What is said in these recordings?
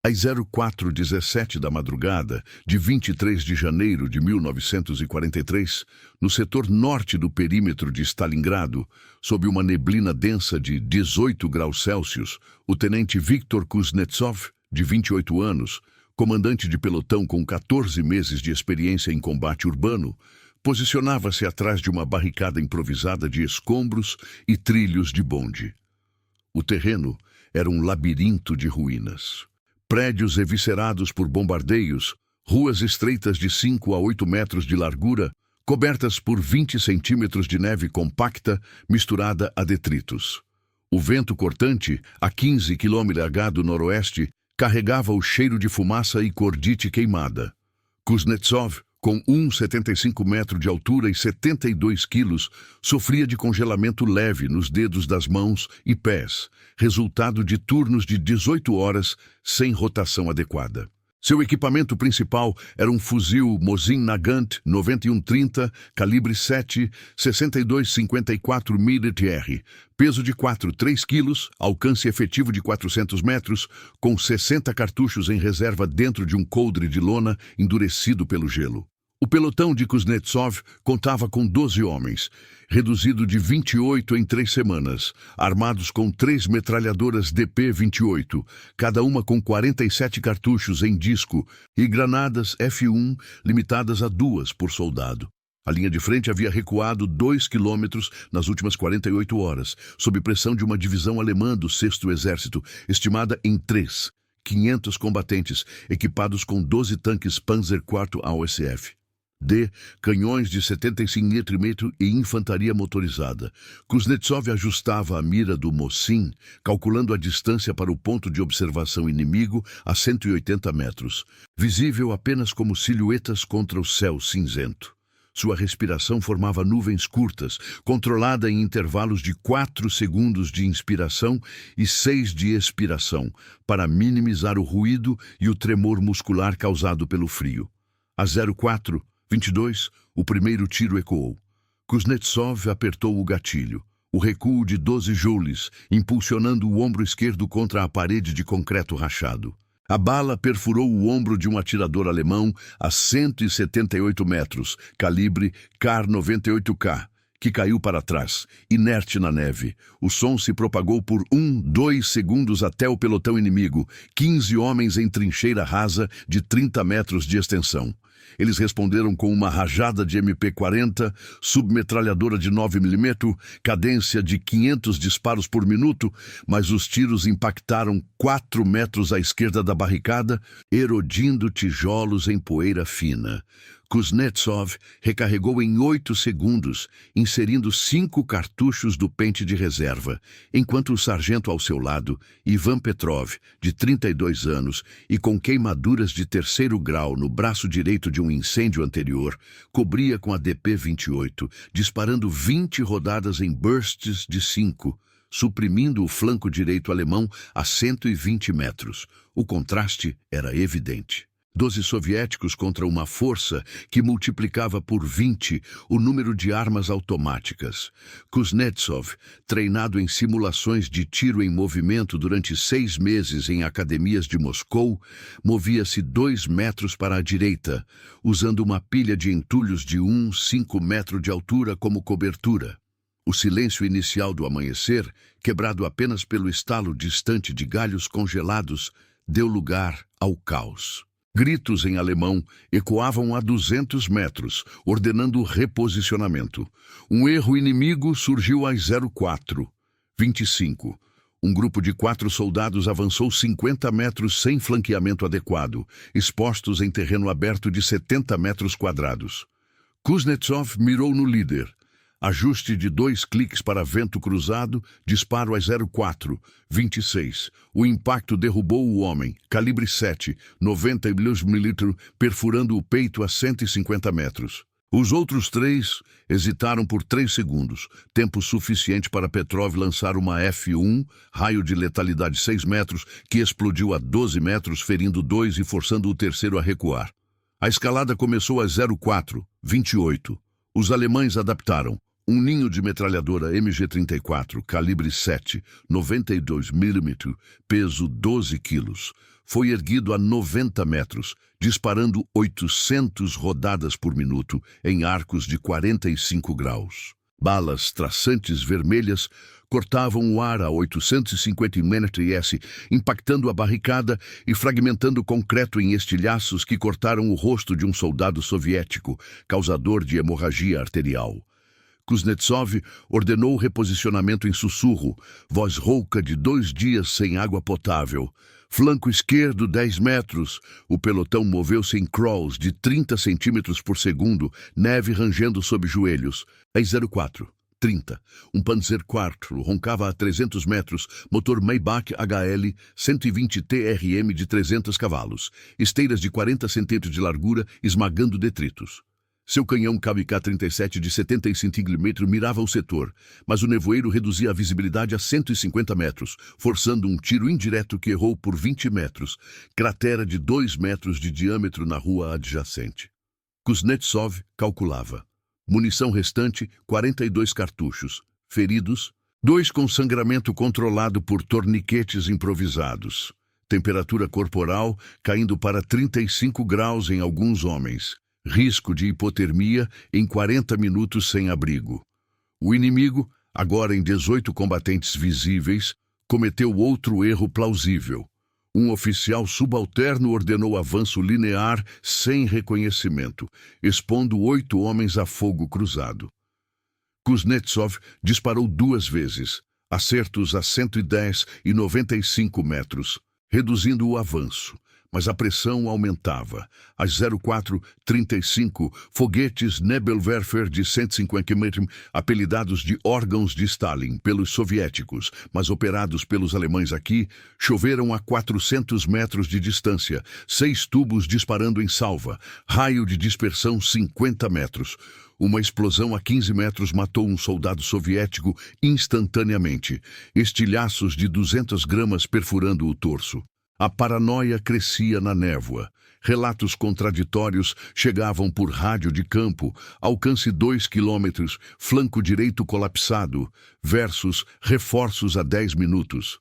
Às 04h17 da madrugada de 23 de janeiro de 1943, no setor norte do perímetro de Stalingrado, sob uma neblina densa de 18 graus Celsius, o tenente Viktor Kuznetsov, de 28 anos, comandante de pelotão com 14 meses de experiência em combate urbano, posicionava-se atrás de uma barricada improvisada de escombros e trilhos de bonde. O terreno era um labirinto de ruínas. Prédios eviscerados por bombardeios, ruas estreitas de 5 a 8 metros de largura, cobertas por 20 centímetros de neve compacta misturada a detritos. O vento cortante, a 15 km/h do noroeste, carregava o cheiro de fumaça e cordite queimada. Kuznetsov, com 1,75 metros de altura e 72 quilos, sofria de congelamento leve nos dedos das mãos e pés, resultado de turnos de 18 horas sem rotação adequada. Seu equipamento principal era um fuzil Mosin Nagant 9130, calibre 7, 62,54 mm, peso de 4,3 kg, alcance efetivo de 400 metros, com 60 cartuchos em reserva dentro de um coldre de lona endurecido pelo gelo. O pelotão de Kuznetsov contava com 12 homens, reduzido de 28 em 3 semanas, armados com 3 metralhadoras DP-28, cada uma com 47 cartuchos em disco e granadas F1 limitadas a 2 por soldado. A linha de frente havia recuado 2 quilômetros nas últimas 48 horas, sob pressão de uma divisão alemã do 6º Exército, estimada em 500 combatentes, equipados com 12 tanques Panzer IV AOSF. Canhões de 75 mm e infantaria motorizada. Kuznetsov ajustava a mira do Mosin, calculando a distância para o ponto de observação inimigo a 180 metros, visível apenas como silhuetas contra o céu cinzento. Sua respiração formava nuvens curtas, controlada em intervalos de 4 segundos de inspiração e 6 de expiração, para minimizar o ruído e o tremor muscular causado pelo frio. A 04:22, o primeiro tiro ecoou. Kuznetsov apertou o gatilho. O recuo de 12 joules, impulsionando o ombro esquerdo contra a parede de concreto rachado. A bala perfurou o ombro de um atirador alemão a 178 metros, calibre Kar 98K, que caiu para trás, inerte na neve. O som se propagou por 2 segundos até o pelotão inimigo, 15 homens em trincheira rasa de 30 metros de extensão. Eles responderam com uma rajada de MP-40, submetralhadora de 9 mm, cadência de 500 disparos por minuto, mas os tiros impactaram 4 metros à esquerda da barricada, erodindo tijolos em poeira fina. Kuznetsov recarregou em 8 segundos, inserindo 5 cartuchos do pente de reserva, enquanto o sargento ao seu lado, Ivan Petrov, de 32 anos e com queimaduras de 3º grau no braço direito de um incêndio anterior, cobria com a DP-28, disparando 20 rodadas em bursts de 5, suprimindo o flanco direito alemão a 120 metros. O contraste era evidente. 12 soviéticos contra uma força que multiplicava por 20 o número de armas automáticas. Kuznetsov, treinado em simulações de tiro em movimento durante 6 meses em academias de Moscou, movia-se 2 metros para a direita, usando uma pilha de entulhos de 5 metros de altura como cobertura. O silêncio inicial do amanhecer, quebrado apenas pelo estalo distante de galhos congelados, deu lugar ao caos. Gritos em alemão ecoavam a 200 metros, ordenando reposicionamento. Um erro inimigo surgiu às 04:25. Um grupo de 4 soldados avançou 50 metros sem flanqueamento adequado, expostos em terreno aberto de 70 metros quadrados. Kuznetsov mirou no líder. Ajuste de 2 cliques para vento cruzado, disparo às 04:26. O impacto derrubou o homem, calibre 7, 90 mm, perfurando o peito a 150 metros. Os outros 3 hesitaram por 3 segundos, tempo suficiente para Petrov lançar uma F1, raio de letalidade 6 metros, que explodiu a 12 metros, ferindo 2 e forçando o terceiro a recuar. A escalada começou às 04:28. Os alemães adaptaram. Um ninho de metralhadora MG-34, calibre 7, 92 mm, peso 12 quilos, foi erguido a 90 metros, disparando 800 rodadas por minuto em arcos de 45 graus. Balas traçantes vermelhas cortavam o ar a 850 ms, impactando a barricada e fragmentando o concreto em estilhaços que cortaram o rosto de um soldado soviético, causador de hemorragia arterial. Kuznetsov ordenou o reposicionamento em sussurro, voz rouca de 2 dias sem água potável. Flanco esquerdo, 10 metros. O pelotão moveu-se em crawls de 30 centímetros por segundo, neve rangendo sob joelhos. Em 04, 30. Um Panzer IV roncava a 300 metros, motor Maybach HL 120 TRM de 300 cavalos, esteiras de 40 centímetros de largura esmagando detritos. Seu canhão KK-37 de 75 mm mirava o setor, mas o nevoeiro reduzia a visibilidade a 150 metros, forçando um tiro indireto que errou por 20 metros, cratera de 2 metros de diâmetro na rua adjacente. Kuznetsov calculava. Munição restante, 42 cartuchos. Feridos, 2 com sangramento controlado por torniquetes improvisados. Temperatura corporal caindo para 35 graus em alguns homens. Risco de hipotermia em 40 minutos sem abrigo. O inimigo, agora em 18 combatentes visíveis, cometeu outro erro plausível. Um oficial subalterno ordenou avanço linear sem reconhecimento, expondo 8 homens a fogo cruzado. Kuznetsov disparou 2 vezes, acertos a 110 e 95 metros, reduzindo o avanço. Mas a pressão aumentava. Às 04:35, foguetes Nebelwerfer de 150 km, apelidados de órgãos de Stalin pelos soviéticos, mas operados pelos alemães aqui, choveram a 400 metros de distância, 6 tubos disparando em salva, raio de dispersão 50 metros. Uma explosão a 15 metros matou um soldado soviético instantaneamente, estilhaços de 200 gramas perfurando o torso. A paranoia crescia na névoa. Relatos contraditórios chegavam por rádio de campo, alcance 2 quilômetros, flanco direito colapsado, versus reforços a 10 minutos.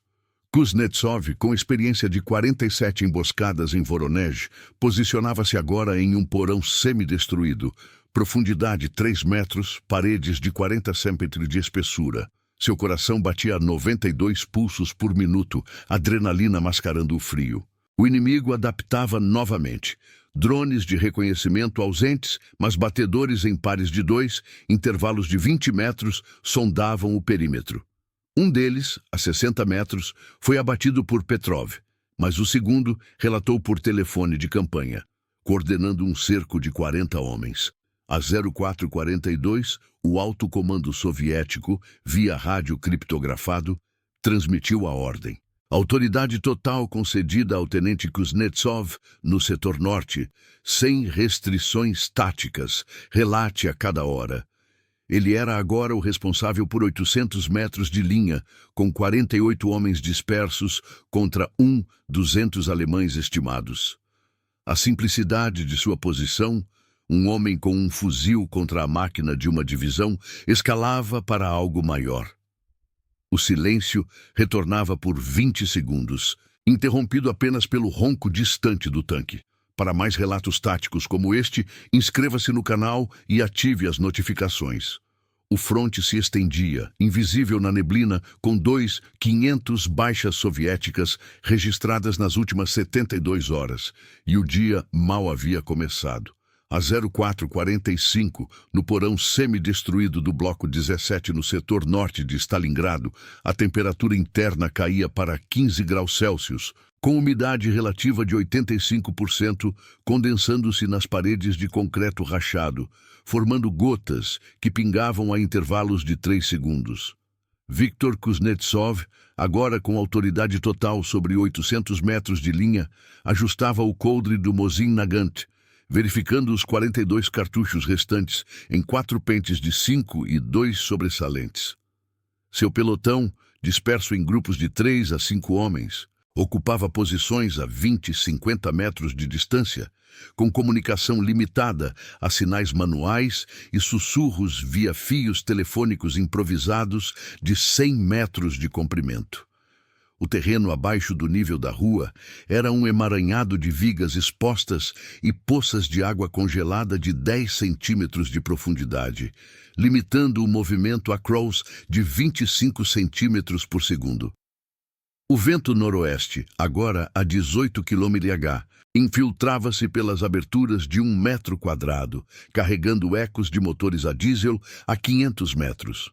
Kuznetsov, com experiência de 47 emboscadas em Voronezh, posicionava-se agora em um porão semidestruído, profundidade 3 metros, paredes de 40 centímetros de espessura. Seu coração batia a 92 pulsos por minuto, adrenalina mascarando o frio. O inimigo adaptava novamente. Drones de reconhecimento ausentes, mas batedores em pares de 2, intervalos de 20 metros, sondavam o perímetro. Um deles, a 60 metros, foi abatido por Petrov, mas o segundo relatou por telefone de campanha, coordenando um cerco de 40 homens. A 04:42, o alto comando soviético, via rádio criptografado, transmitiu a ordem. Autoridade total concedida ao tenente Kuznetsov no setor norte, sem restrições táticas, relate a cada hora. Ele era agora o responsável por 800 metros de linha, com 48 homens dispersos contra 200 alemães estimados. A simplicidade de sua posição, um homem com um fuzil contra a máquina de uma divisão, escalava para algo maior. O silêncio retornava por 20 segundos, interrompido apenas pelo ronco distante do tanque. Para mais relatos táticos como este, inscreva-se no canal e ative as notificações. O fronte se estendia, invisível na neblina, com 500 baixas soviéticas registradas nas últimas 72 horas, e o dia mal havia começado. A 04:45, no porão semi-destruído do Bloco 17 no setor norte de Stalingrado, a temperatura interna caía para 15 graus Celsius, com umidade relativa de 85%, condensando-se nas paredes de concreto rachado, formando gotas que pingavam a intervalos de 3 segundos. Viktor Kuznetsov, agora com autoridade total sobre 800 metros de linha, ajustava o coldre do Mosin Nagant, verificando os 42 cartuchos restantes em 4 pentes de 5 e 2 sobressalentes. Seu pelotão, disperso em grupos de 3 a 5 homens, Ocupava posições a 20 e 50 metros de distância, com comunicação limitada a sinais manuais e sussurros via fios telefônicos improvisados de 100 metros de comprimento. O terreno abaixo do nível da rua era um emaranhado de vigas expostas e poças de água congelada de 10 centímetros de profundidade, limitando o movimento a crawls de 25 centímetros por segundo. O vento noroeste, agora a 18 km/h, infiltrava-se pelas aberturas de 1 metro quadrado, carregando ecos de motores a diesel a 500 metros.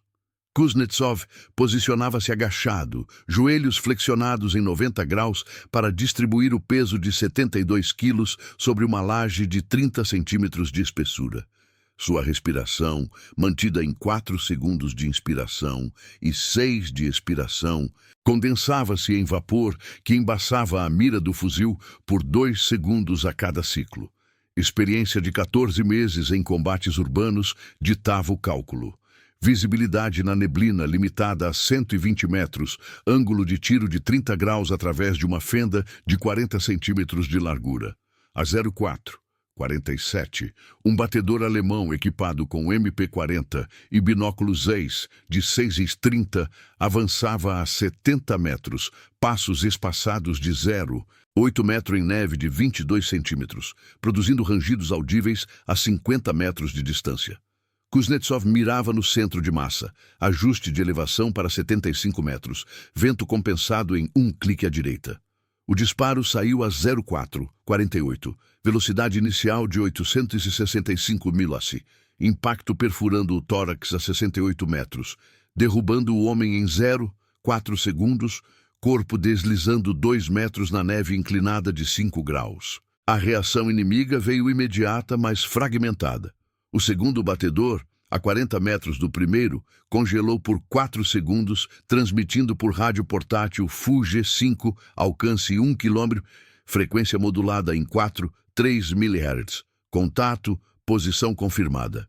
Kuznetsov posicionava-se agachado, joelhos flexionados em 90 graus para distribuir o peso de 72 quilos sobre uma laje de 30 centímetros de espessura. Sua respiração, mantida em 4 segundos de inspiração e 6 de expiração, condensava-se em vapor que embaçava a mira do fuzil por 2 segundos a cada ciclo. Experiência de 14 meses em combates urbanos ditava o cálculo. Visibilidade na neblina limitada a 120 metros, ângulo de tiro de 30 graus através de uma fenda de 40 centímetros de largura. A 04, 47, um batedor alemão equipado com MP-40 e binóculos Zeiss de 6,30 avançava a 70 metros, passos espaçados de 0,8 metro em neve de 22 centímetros, produzindo rangidos audíveis a 50 metros de distância. Kuznetsov mirava no centro de massa, ajuste de elevação para 75 metros, vento compensado em 1 clique à direita. O disparo saiu a 04, 48, velocidade inicial de 865 milassi, impacto perfurando o tórax a 68 metros, derrubando o homem em 0,4 segundos, corpo deslizando 2 metros na neve inclinada de 5 graus. A reação inimiga veio imediata, mas fragmentada. O segundo batedor, a 40 metros do primeiro, congelou por 4 segundos, transmitindo por rádio portátil Fu-G5, alcance 1 km, frequência modulada em 4,3 MHz. Contato, posição confirmada.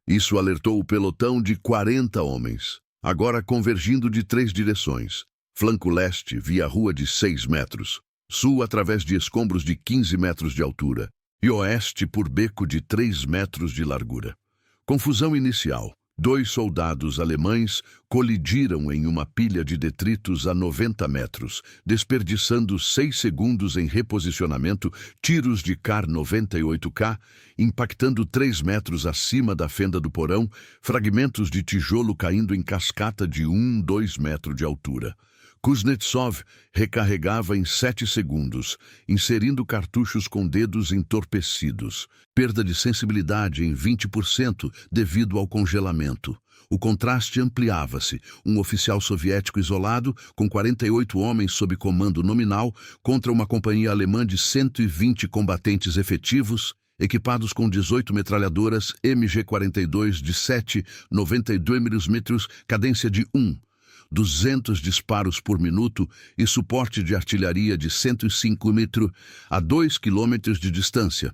Isso alertou o pelotão de 40 homens, agora convergindo de 3 direções. Flanco leste via rua de 6 metros, sul através de escombros de 15 metros de altura, e oeste por beco de 3 metros de largura. Confusão inicial. 2 soldados alemães colidiram em uma pilha de detritos a 90 metros, desperdiçando 6 segundos em reposicionamento, tiros de Kar 98K, impactando 3 metros acima da fenda do porão, fragmentos de tijolo caindo em cascata de 2 metros de altura. Kuznetsov recarregava em 7 segundos, inserindo cartuchos com dedos entorpecidos. Perda de sensibilidade em 20% devido ao congelamento. O contraste ampliava-se. Um oficial soviético isolado, com 48 homens sob comando nominal, contra uma companhia alemã de 120 combatentes efetivos, equipados com 18 metralhadoras MG-42 de 7,92 mm, cadência de 200 disparos por minuto e suporte de artilharia de 105 metros a 2 km de distância.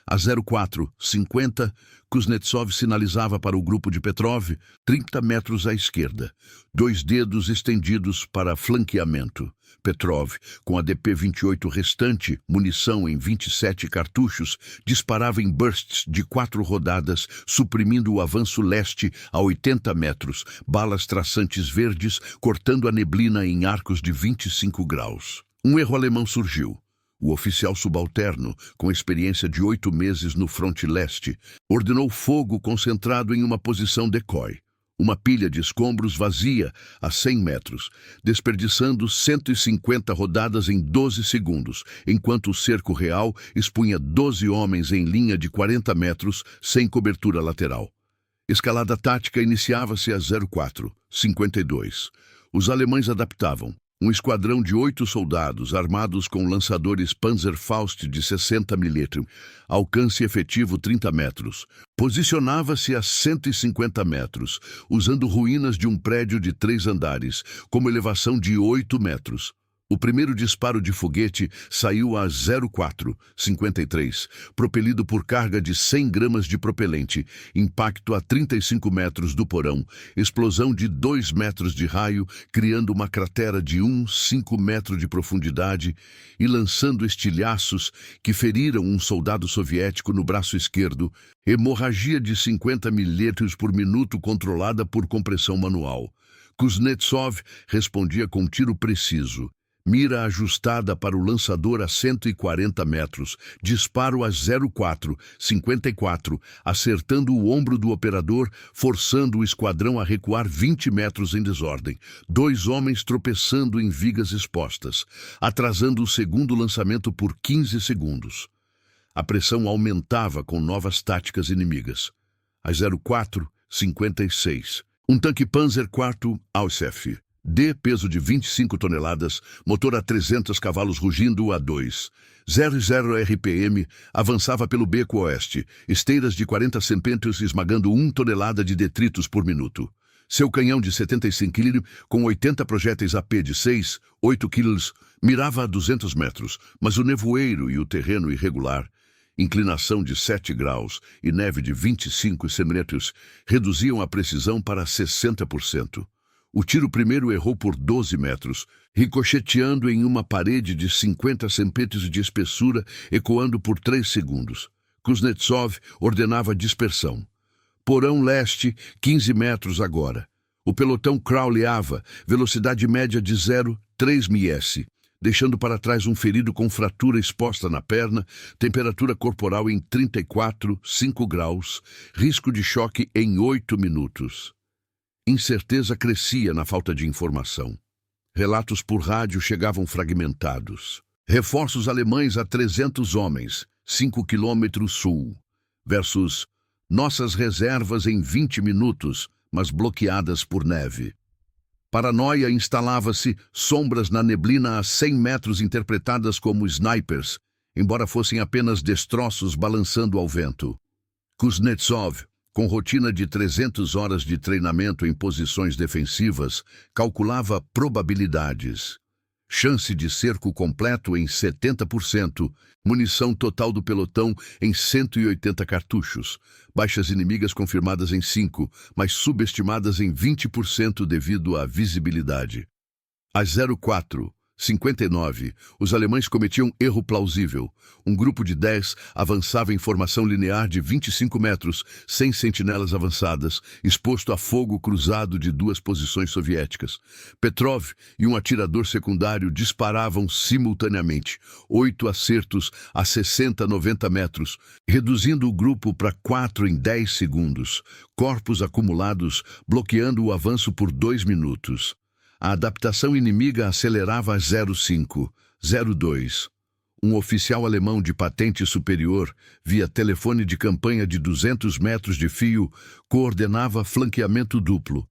A 04:50, Kuznetsov sinalizava para o grupo de Petrov, 30 metros à esquerda, 2 dedos estendidos para flanqueamento. Petrov, com a DP-28 restante, munição em 27 cartuchos, disparava em bursts de 4 rodadas, suprimindo o avanço leste a 80 metros, balas traçantes verdes cortando a neblina em arcos de 25 graus. Um erro alemão surgiu. O oficial subalterno, com experiência de 8 meses no fronte leste, ordenou fogo concentrado em uma posição decoy. Uma pilha de escombros vazia a 100 metros, desperdiçando 150 rodadas em 12 segundos, enquanto o cerco real expunha 12 homens em linha de 40 metros, sem cobertura lateral. Escalada tática iniciava-se a 04:52. Os alemães adaptavam. Um esquadrão de 8 soldados armados com lançadores Panzerfaust de 60 mm, alcance efetivo 30 metros, posicionava-se a 150 metros, usando ruínas de um prédio de 3 andares, como elevação de 8 metros. O primeiro disparo de foguete saiu a 04:53, propelido por carga de 100 gramas de propelente, impacto a 35 metros do porão, explosão de 2 metros de raio, criando uma cratera de 1,5 metro de profundidade e lançando estilhaços que feriram um soldado soviético no braço esquerdo, hemorragia de 50 milímetros por minuto controlada por compressão manual. Kuznetsov respondia com tiro preciso. Mira ajustada para o lançador a 140 metros, disparo a 04:54, acertando o ombro do operador, forçando o esquadrão a recuar 20 metros em desordem. 2 homens tropeçando em vigas expostas, atrasando o segundo lançamento por 15 segundos. A pressão aumentava com novas táticas inimigas. A 04:56, um tanque Panzer IV Ausf. D, peso de 25 toneladas, motor a 300 cavalos rugindo a 2,00 RPM, avançava pelo beco oeste, esteiras de 40 centímetros esmagando 1 tonelada de detritos por minuto. Seu canhão de 75 kg, com 80 projéteis AP de 6,8 kg, mirava a 200 metros, mas o nevoeiro e o terreno irregular, inclinação de 7 graus e neve de 25 centímetros, reduziam a precisão para 60%. O tiro primeiro errou por 12 metros, ricocheteando em uma parede de 50 centímetros de espessura, ecoando por 3 segundos. Kuznetsov ordenava dispersão. Porão leste, 15 metros agora. O pelotão crawleava, velocidade média de 0,3 ms, deixando para trás um ferido com fratura exposta na perna, temperatura corporal em 34,5 graus, risco de choque em 8 minutos. Incerteza crescia na falta de informação. Relatos por rádio chegavam fragmentados. Reforços alemães a 300 homens, 5 quilômetros sul, versus nossas reservas em 20 minutos, mas bloqueadas por neve. Paranoia instalava-se, sombras na neblina a 100 metros interpretadas como snipers, embora fossem apenas destroços balançando ao vento. Kuznetsov, com rotina de 300 horas de treinamento em posições defensivas, calculava probabilidades. Chance de cerco completo em 70%, munição total do pelotão em 180 cartuchos, baixas inimigas confirmadas em 5, mas subestimadas em 20% devido à visibilidade. Às 04:59, os alemães cometiam erro plausível. Um grupo de 10 avançava em formação linear de 25 metros, sem sentinelas avançadas, exposto a fogo cruzado de 2 posições soviéticas. Petrov e um atirador secundário disparavam simultaneamente, 8 acertos a 60 a 90 metros, reduzindo o grupo para 4 em 10 segundos, corpos acumulados bloqueando o avanço por 2 minutos. A adaptação inimiga acelerava a 05:02. Um oficial alemão de patente superior, via telefone de campanha de 200 metros de fio, coordenava flanqueamento duplo.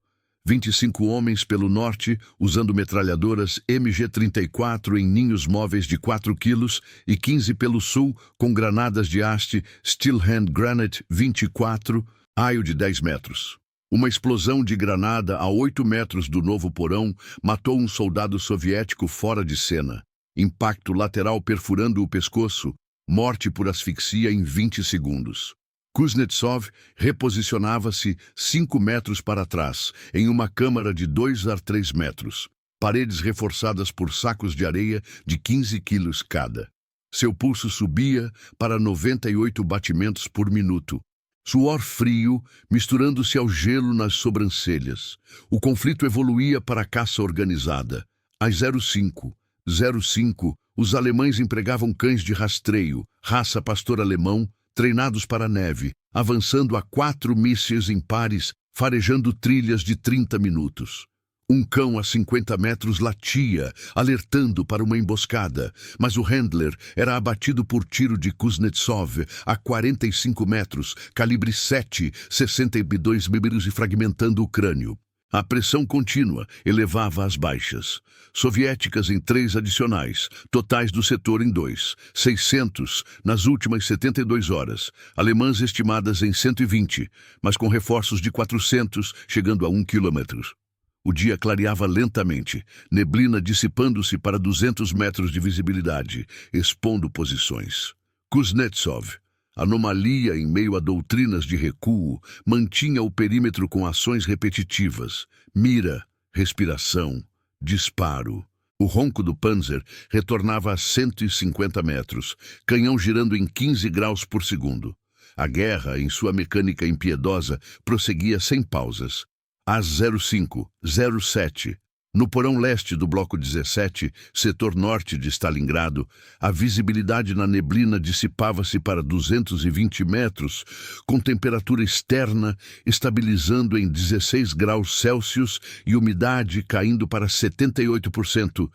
25 homens pelo norte, usando metralhadoras MG-34 em ninhos móveis de 4 quilos e 15 pelo sul, com granadas de haste Steel Hand Granate 24, raio de 10 metros. Uma explosão de granada a 8 metros do novo porão matou um soldado soviético fora de cena. Impacto lateral perfurando o pescoço, morte por asfixia em 20 segundos. Kuznetsov reposicionava-se 5 metros para trás, em uma câmara de 2 a 3 metros, paredes reforçadas por sacos de areia de 15 quilos cada. Seu pulso subia para 98 batimentos por minuto. Suor frio, misturando-se ao gelo nas sobrancelhas. O conflito evoluía para a caça organizada. Às 05:05, os alemães empregavam cães de rastreio, raça pastor alemão, treinados para a neve, avançando a 4 mísseis em pares, farejando trilhas de 30 minutos. Um cão a 50 metros latia, alertando para uma emboscada, mas o handler era abatido por tiro de Kuznetsov a 45 metros, calibre 7, 62 mm e fragmentando o crânio. A pressão contínua elevava as baixas. Soviéticas em 3 adicionais, totais do setor em 2, 600 nas últimas 72 horas, alemãs estimadas em 120, mas com reforços de 400, chegando a 1 quilômetro. O dia clareava lentamente, neblina dissipando-se para 200 metros de visibilidade, expondo posições. Kuznetsov, anomalia em meio a doutrinas de recuo, mantinha o perímetro com ações repetitivas, mira, respiração, disparo. O ronco do Panzer retornava a 150 metros, canhão girando em 15 graus por segundo. A guerra, em sua mecânica impiedosa, prosseguia sem pausas. Às 05, 07, no porão leste do Bloco 17, setor norte de Stalingrado, a visibilidade na neblina dissipava-se para 220 metros, com temperatura externa estabilizando em 16 graus Celsius e umidade caindo para 78%,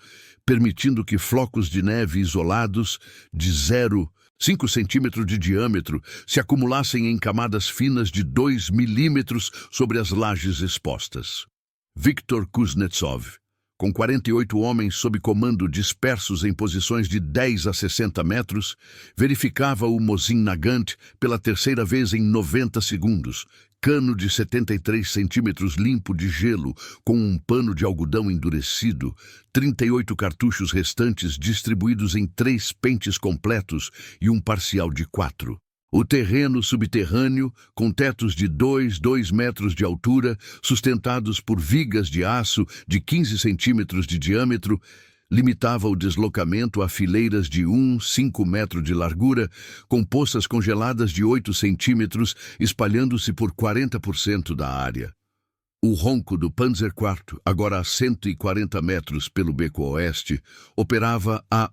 permitindo que flocos de neve isolados de 0,5 centímetros de diâmetro se acumulassem em camadas finas de 2 milímetros sobre as lajes expostas. Viktor Kuznetsov, com 48 homens sob comando dispersos em posições de 10 a 60 metros, verificava o Mosin Nagant pela terceira vez em 90 segundos, cano de 73 centímetros limpo de gelo com um pano de algodão endurecido, 38 cartuchos restantes distribuídos em 3 pentes completos e um parcial de 4. O terreno subterrâneo, com tetos de 2 metros de altura, sustentados por vigas de aço de 15 centímetros de diâmetro, limitava o deslocamento a fileiras de 5 metros de largura, com poças congeladas de 8 centímetros, espalhando-se por 40% da área. O ronco do Panzer IV, agora a 140 metros pelo beco oeste, operava a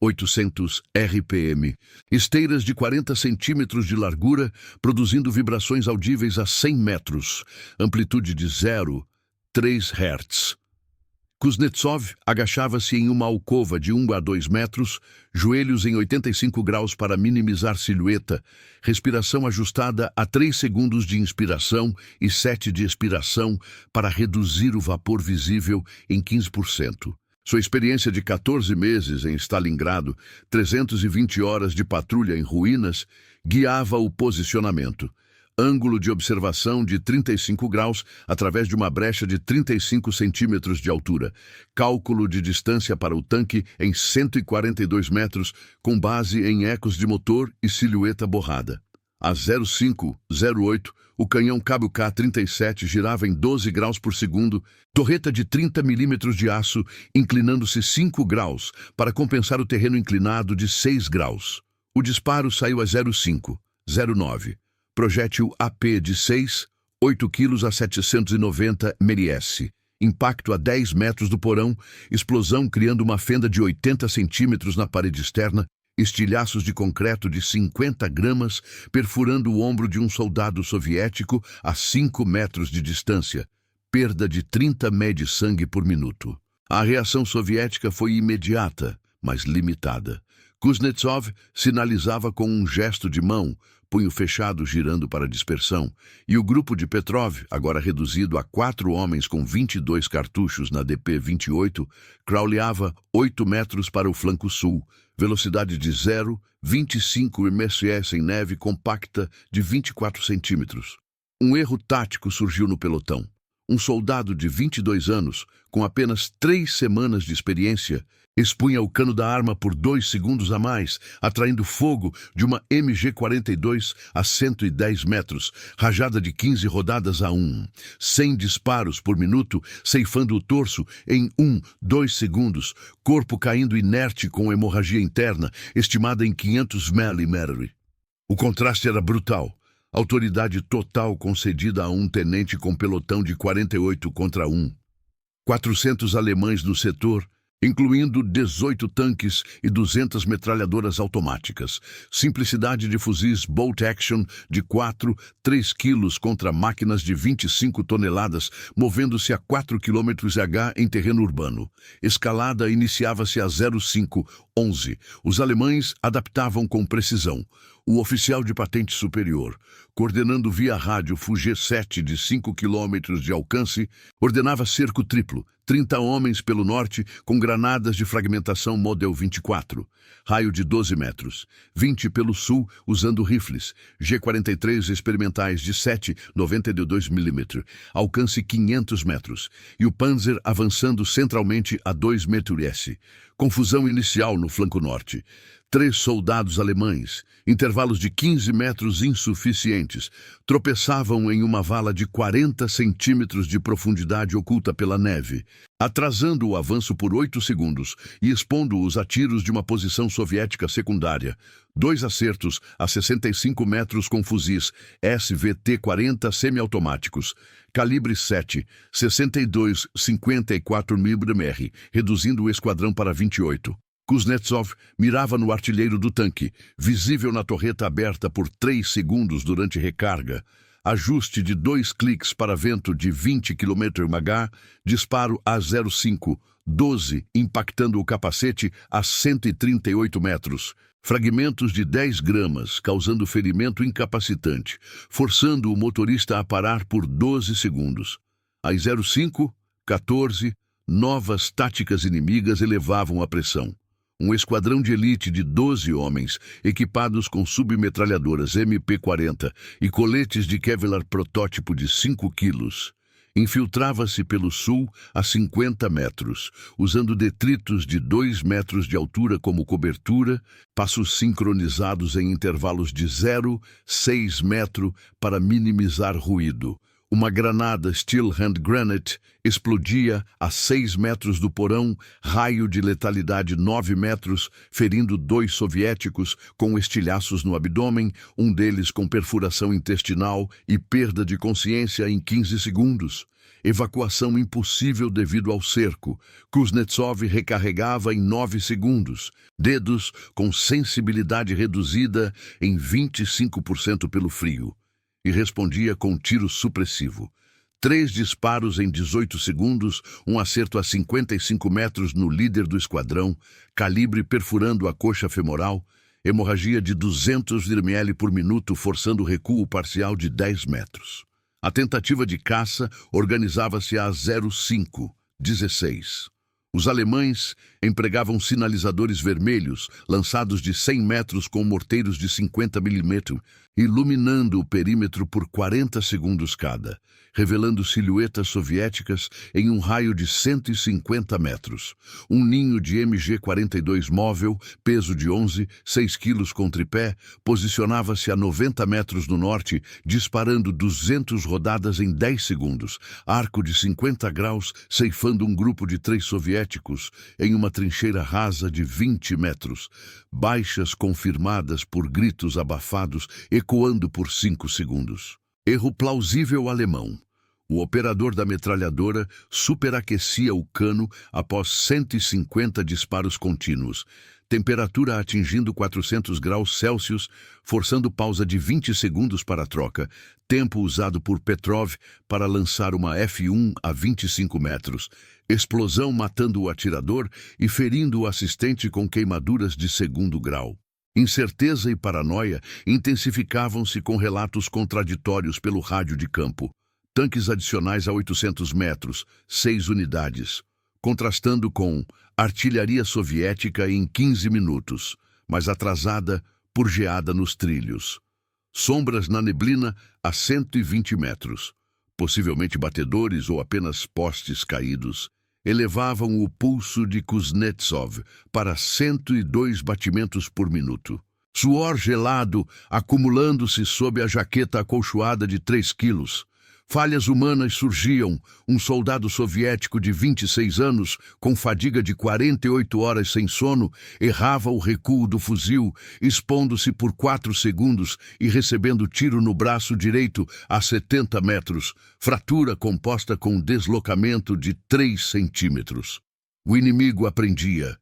800 RPM, esteiras de 40 centímetros de largura, produzindo vibrações audíveis a 100 metros, amplitude de 0,3 Hz. Kuznetsov agachava-se em uma alcova de 1 a 2 metros, joelhos em 85 graus para minimizar silhueta, respiração ajustada a 3 segundos de inspiração e 7 de expiração para reduzir o vapor visível em 15%. Sua experiência de 14 meses em Stalingrado, 320 horas de patrulha em ruínas, guiava o posicionamento. Ângulo de observação de 35 graus através de uma brecha de 35 centímetros de altura. Cálculo de distância para o tanque em 142 metros, com base em ecos de motor e silhueta borrada. Às 05, 08, o canhão Cabo K-37 girava em 12 graus por segundo, torreta de 30 milímetros de aço, inclinando-se 5 graus, para compensar o terreno inclinado de 6 graus. O disparo saiu a 05, 09. Projétil AP de 6, 8 kg a 790 ms. Impacto a 10 metros do porão, explosão criando uma fenda de 80 centímetros na parede externa, estilhaços de concreto de 50 gramas perfurando o ombro de um soldado soviético a 5 metros de distância. Perda de 30 ml de sangue por minuto. A reação soviética foi imediata, mas limitada. Kuznetsov sinalizava com um gesto de mão, punho fechado girando para dispersão, e o grupo de Petrov, agora reduzido a 4 homens com 22 cartuchos na DP-28, crawleava 8 metros para o flanco sul, velocidade de 0,25 ms em neve compacta de 24 centímetros. Um erro tático surgiu no pelotão. Um soldado de 22 anos, com apenas 3 semanas de experiência, expunha o cano da arma por 2 segundos a mais, atraindo fogo de uma MG-42 a 110 metros, rajada de 15 rodadas a 100 disparos por minuto, ceifando o torso em 2 segundos, corpo caindo inerte com hemorragia interna, estimada em 500 ml. O contraste era brutal. Autoridade total concedida a um tenente com pelotão de 48 contra 1. 400 alemães no setor, incluindo 18 tanques e 200 metralhadoras automáticas. Simplicidade de fuzis bolt action de 3 quilos contra máquinas de 25 toneladas, movendo-se a 4 km/h em terreno urbano. Escalada iniciava-se a 05:11. Os alemães adaptavam com precisão. O oficial de patente superior, coordenando via rádio Fuger 7 de 5 km de alcance, ordenava cerco triplo, 30 homens pelo norte com granadas de fragmentação Model 24, raio de 12 metros. 20 pelo sul usando rifles G43 experimentais de 7,92 mm, alcance 500 metros. E o Panzer avançando centralmente a 2 metros. Confusão inicial no flanco norte. 3 soldados alemães, intervalos de 15 metros insuficientes, tropeçavam em uma vala de 40 centímetros de profundidade oculta pela neve, atrasando o avanço por 8 segundos e expondo-os a tiros de uma posição soviética secundária. 2 acertos a 65 metros com fuzis SVT-40 semiautomáticos, calibre 7, 62, 54 mm, reduzindo o esquadrão para 28. Kuznetsov mirava no artilheiro do tanque, visível na torreta aberta por 3 segundos durante recarga. Ajuste de 2 cliques para vento de 20 km/h, disparo a 0,5, 12, impactando o capacete a 138 metros. Fragmentos de 10 gramas, causando ferimento incapacitante, forçando o motorista a parar por 12 segundos. Às 0,5, 14, novas táticas inimigas elevavam a pressão. Um esquadrão de elite de 12 homens, equipados com submetralhadoras MP-40 e coletes de Kevlar protótipo de 5 quilos, infiltrava-se pelo sul a 50 metros, usando detritos de 2 metros de altura como cobertura, passos sincronizados em intervalos de 0,6 metro para minimizar ruído. Uma granada Steel Hand Granate explodia a 6 metros do porão, raio de letalidade 9 metros, ferindo 2 soviéticos com estilhaços no abdômen, um deles com perfuração intestinal e perda de consciência em 15 segundos. Evacuação impossível devido ao cerco. Kuznetsov recarregava em 9 segundos. Dedos com sensibilidade reduzida em 25% pelo frio. E respondia com tiro supressivo. 3 disparos em 18 segundos, um acerto a 55 metros no líder do esquadrão, calibre perfurando a coxa femoral, hemorragia de 200 ml por minuto, forçando o recuo parcial de 10 metros. A tentativa de caça organizava-se a 0,5, 16. Os alemães empregavam sinalizadores vermelhos, lançados de 100 metros com morteiros de 50 mm, iluminando o perímetro por 40 segundos cada, revelando silhuetas soviéticas em um raio de 150 metros. Um ninho de MG-42 móvel, peso de 11, 6 quilos com tripé, posicionava-se a 90 metros no norte, disparando 200 rodadas em 10 segundos, arco de 50 graus, ceifando um grupo de 3 soviéticos em uma trincheira rasa de 20 metros. Baixas confirmadas por gritos abafados, ecoando por 5 segundos. Erro plausível alemão. O operador da metralhadora superaquecia o cano após 150 disparos contínuos, temperatura atingindo 400 graus Celsius, forçando pausa de 20 segundos para a troca, tempo usado por Petrov para lançar uma F1 a 25 metros, explosão matando o atirador e ferindo o assistente com queimaduras de 2º grau. Incerteza e paranoia intensificavam-se com relatos contraditórios pelo rádio de campo. Tanques adicionais a 800 metros, 6 unidades, contrastando com artilharia soviética em 15 minutos, mas atrasada por geada nos trilhos. Sombras na neblina a 120 metros, possivelmente batedores ou apenas postes caídos, elevavam o pulso de Kuznetsov para 102 batimentos por minuto. Suor gelado acumulando-se sob a jaqueta acolchoada de 3 quilos. Falhas humanas surgiam. Um soldado soviético de 26 anos, com fadiga de 48 horas sem sono, errava o recuo do fuzil, expondo-se por 4 segundos e recebendo tiro no braço direito a 70 metros, fratura composta com deslocamento de 3 centímetros. O inimigo aprendia.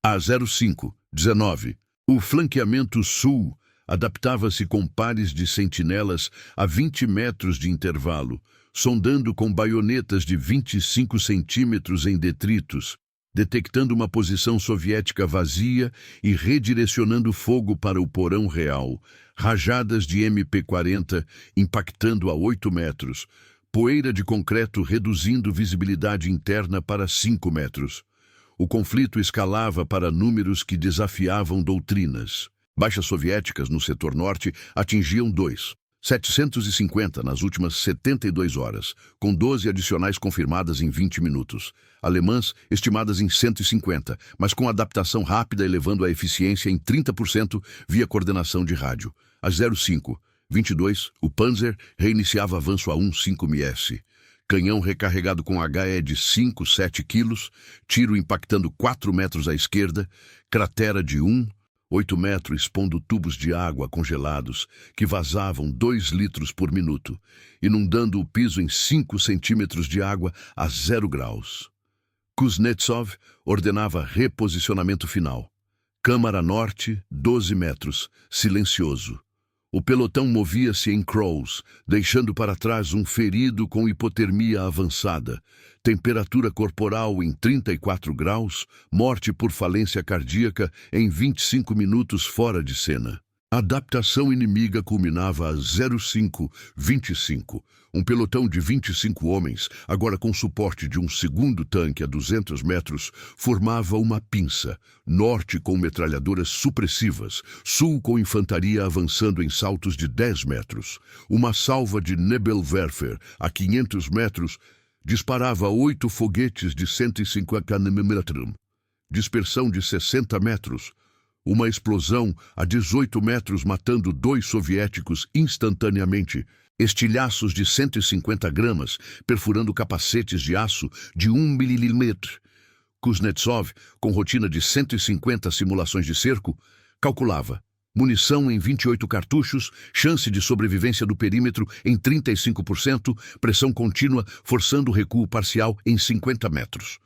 A 05, 19. O flanqueamento sul adaptava-se com pares de sentinelas a 20 metros de intervalo, sondando com baionetas de 25 centímetros em detritos, detectando uma posição soviética vazia e redirecionando fogo para o porão real, rajadas de MP-40 impactando a 8 metros, Poeira de concreto reduzindo visibilidade interna para 5 metros. O conflito escalava para números que desafiavam doutrinas. Baixas soviéticas no setor norte atingiam 750 nas últimas 72 horas, com 12 adicionais confirmadas em 20 minutos. Alemãs estimadas em 150, mas com adaptação rápida elevando a eficiência em 30% via coordenação de rádio. Às 05:22, o Panzer reiniciava avanço a 15ms. Canhão recarregado com HE de 5-7 quilos, tiro impactando 4 metros à esquerda, cratera de 8 metros expondo tubos de água congelados que vazavam 2 litros por minuto, inundando o piso em 5 centímetros de água a 0 graus. Kuznetsov ordenava reposicionamento final. Câmara Norte, 12 metros, silencioso. O pelotão movia-se em crawls, deixando para trás um ferido com hipotermia avançada, temperatura corporal em 34 graus, morte por falência cardíaca em 25 minutos fora de cena. A adaptação inimiga culminava a 05:25. Um pelotão de 25 homens, agora com suporte de um segundo tanque a 200 metros, formava uma pinça, norte com metralhadoras supressivas, sul com infantaria avançando em saltos de 10 metros. Uma salva de Nebelwerfer a 500 metros disparava 8 foguetes de 150 mm. Dispersão de 60 metros. Uma explosão a 18 metros matando 2 soviéticos instantaneamente. Estilhaços de 150 gramas perfurando capacetes de aço de 1 milímetro. Kuznetsov, com rotina de 150 simulações de cerco, calculava munição em 28 cartuchos, chance de sobrevivência do perímetro em 35%, pressão contínua forçando recuo parcial em 50 metros.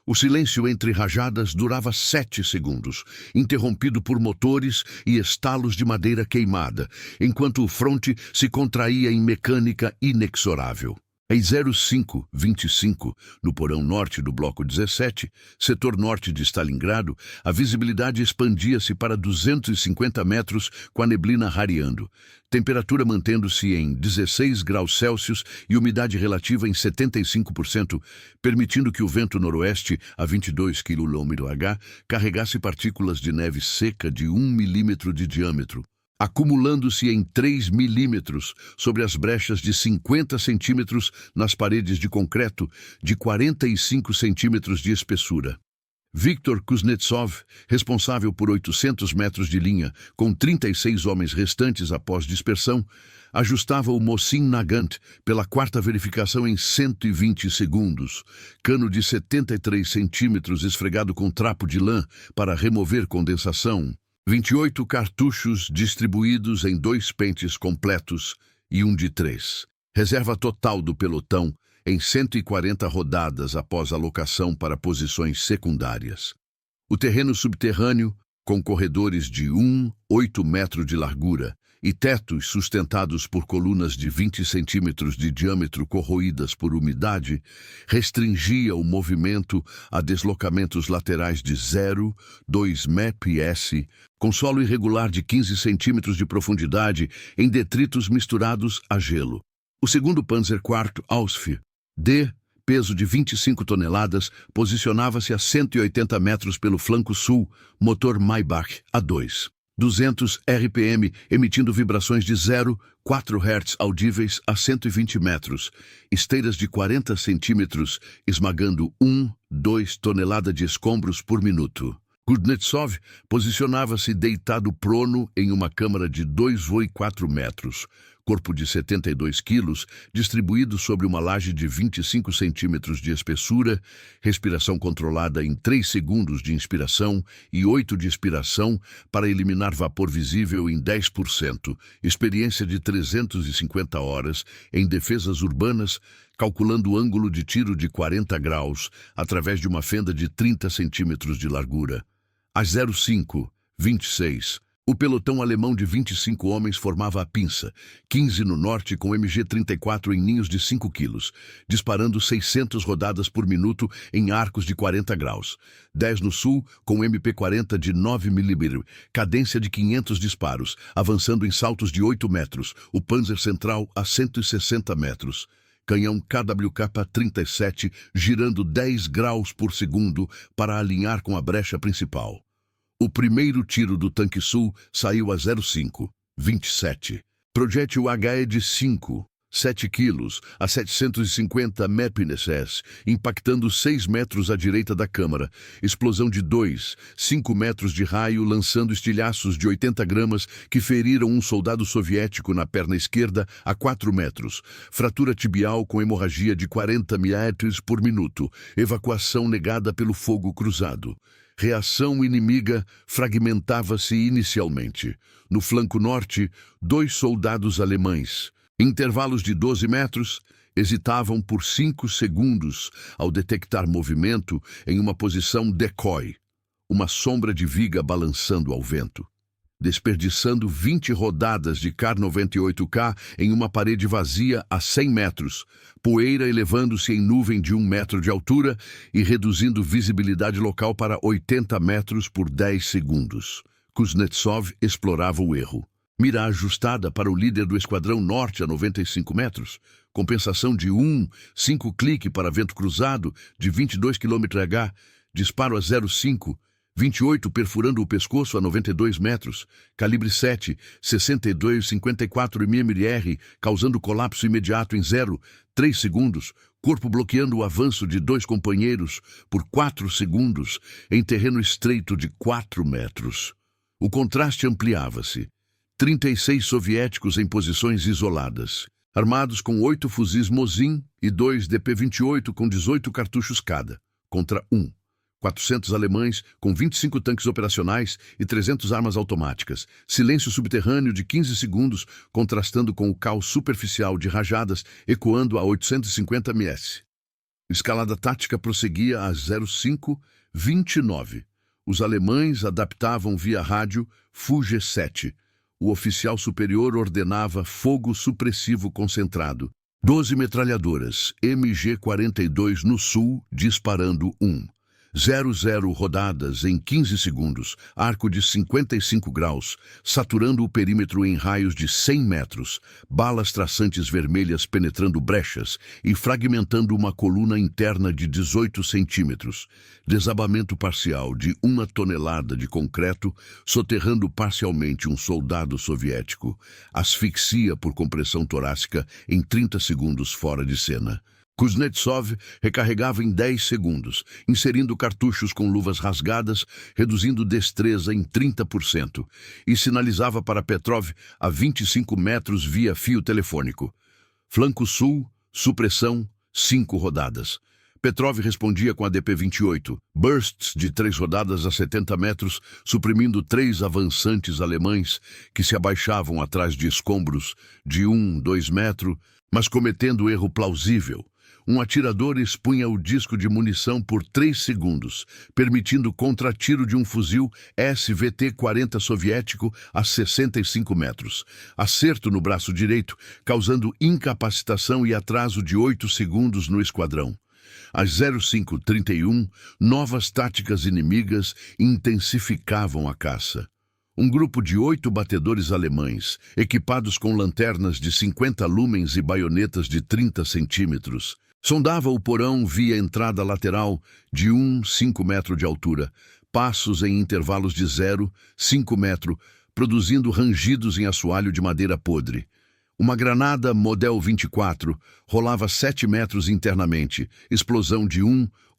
O silêncio entre rajadas durava 7 segundos, interrompido por motores e estalos de madeira queimada, enquanto o fronte se contraía em mecânica inexorável. Em 05:25, no porão norte do Bloco 17, setor norte de Stalingrado, a visibilidade expandia-se para 250 metros com a neblina rareando, temperatura mantendo-se em 16 graus Celsius e umidade relativa em 75%, permitindo que o vento noroeste, a 22 km/h, carregasse partículas de neve seca de 1 milímetro de diâmetro, acumulando-se em 3 milímetros sobre as brechas de 50 centímetros nas paredes de concreto de 45 centímetros de espessura. Viktor Kuznetsov, responsável por 800 metros de linha, com 36 homens restantes após dispersão, ajustava o Mosin Nagant pela 4ª verificação em 120 segundos, cano de 73 centímetros esfregado com trapo de lã para remover condensação. 28 cartuchos distribuídos em 2 pentes completos e um de 3. Reserva total do pelotão em 140 rodadas após alocação para posições secundárias. O terreno subterrâneo, com corredores de 8 metros de largura e tetos sustentados por colunas de 20 centímetros de diâmetro corroídas por umidade, restringia o movimento a deslocamentos laterais de 0,2 ms, com solo irregular de 15 centímetros de profundidade em detritos misturados a gelo. O segundo Panzer IV Ausf. D, peso de 25 toneladas, posicionava-se a 180 metros pelo flanco sul, motor Maybach A2. 200 RPM, emitindo vibrações de 0,4 Hz audíveis a 120 metros, esteiras de 40 centímetros, esmagando 2 toneladas de escombros por minuto. Kuznetsov posicionava-se deitado prono em uma câmara de 2,4 metros, corpo de 72 quilos, distribuído sobre uma laje de 25 centímetros de espessura, respiração controlada em 3 segundos de inspiração e 8 de expiração para eliminar vapor visível em 10%, experiência de 350 horas em defesas urbanas, calculando o ângulo de tiro de 40 graus através de uma fenda de 30 centímetros de largura. Às 05:26, o pelotão alemão de 25 homens formava a pinça, 15 no norte com MG-34 em ninhos de 5 quilos, disparando 600 rodadas por minuto em arcos de 40 graus, 10 no sul com MP-40 de 9 mm, cadência de 500 disparos, avançando em saltos de 8 metros, o Panzer Central a 160 metros. canhão KWK-37 girando 10 graus por segundo para alinhar com a brecha principal. O primeiro tiro do tanque sul saiu a 0,5-27. Projétil HE de 7 quilos a 750 mpss, impactando 6 metros à direita da câmara. Explosão de 5 metros de raio, lançando estilhaços de 80 gramas que feriram um soldado soviético na perna esquerda a 4 metros. Fratura tibial com hemorragia de 40 metros por minuto. Evacuação negada pelo fogo cruzado. Reação inimiga fragmentava-se inicialmente. No flanco norte, 2 soldados alemães, intervalos de 12 metros, hesitavam por 5 segundos ao detectar movimento em uma posição decoy, uma sombra de viga balançando ao vento. Desperdiçando 20 rodadas de Kar-98K em uma parede vazia a 100 metros, poeira elevando-se em nuvem de 1 metro de altura e reduzindo visibilidade local para 80 metros por 10 segundos. Kuznetsov explorava o erro. Mira ajustada para o líder do esquadrão norte a 95 metros, compensação de 5 clique para vento cruzado de 22 km/h, disparo a 0,5, 28 perfurando o pescoço a 92 metros, calibre 7, 62,54 mmR, causando colapso imediato em 0,3 segundos, corpo bloqueando o avanço de 2 companheiros por 4 segundos em terreno estreito de 4 metros. O contraste ampliava-se. 36 soviéticos em posições isoladas, armados com 8 fuzis Mosin e 2 DP-28 com 18 cartuchos cada, contra 400 alemães com 25 tanques operacionais e 300 armas automáticas. Silêncio subterrâneo de 15 segundos, contrastando com o caos superficial de rajadas ecoando a 850 ms. Escalada tática prosseguia a 0,5-29. Os alemães adaptavam via rádio Fuge-7. O oficial superior ordenava fogo supressivo concentrado. 12 metralhadoras MG-42 no sul, disparando 00 rodadas em 15 segundos, arco de 55 graus, saturando o perímetro em raios de 100 metros, balas traçantes vermelhas penetrando brechas e fragmentando uma coluna interna de 18 centímetros, desabamento parcial de 1 tonelada de concreto, soterrando parcialmente um soldado soviético, asfixia por compressão torácica em 30 segundos fora de cena. Kuznetsov recarregava em 10 segundos, inserindo cartuchos com luvas rasgadas, reduzindo destreza em 30%, e sinalizava para Petrov a 25 metros via fio telefônico. Flanco sul, supressão, 5 rodadas. Petrov respondia com a DP-28, bursts de 3 rodadas a 70 metros, suprimindo 3 avançantes alemães que se abaixavam atrás de escombros de 2 metros, mas cometendo erro plausível. Um atirador expunha o disco de munição por 3 segundos, permitindo contra-tiro de um fuzil SVT-40 soviético a 65 metros. Acerto no braço direito, causando incapacitação e atraso de 8 segundos no esquadrão. Às 05:31, novas táticas inimigas intensificavam a caça. Um grupo de 8 batedores alemães, equipados com lanternas de 50 lumens e baionetas de 30 centímetros, sondava o porão via entrada lateral de 5 metros de altura, passos em intervalos de 0,5 metro, produzindo rangidos em assoalho de madeira podre. Uma granada Model 24 rolava 7 metros internamente, explosão de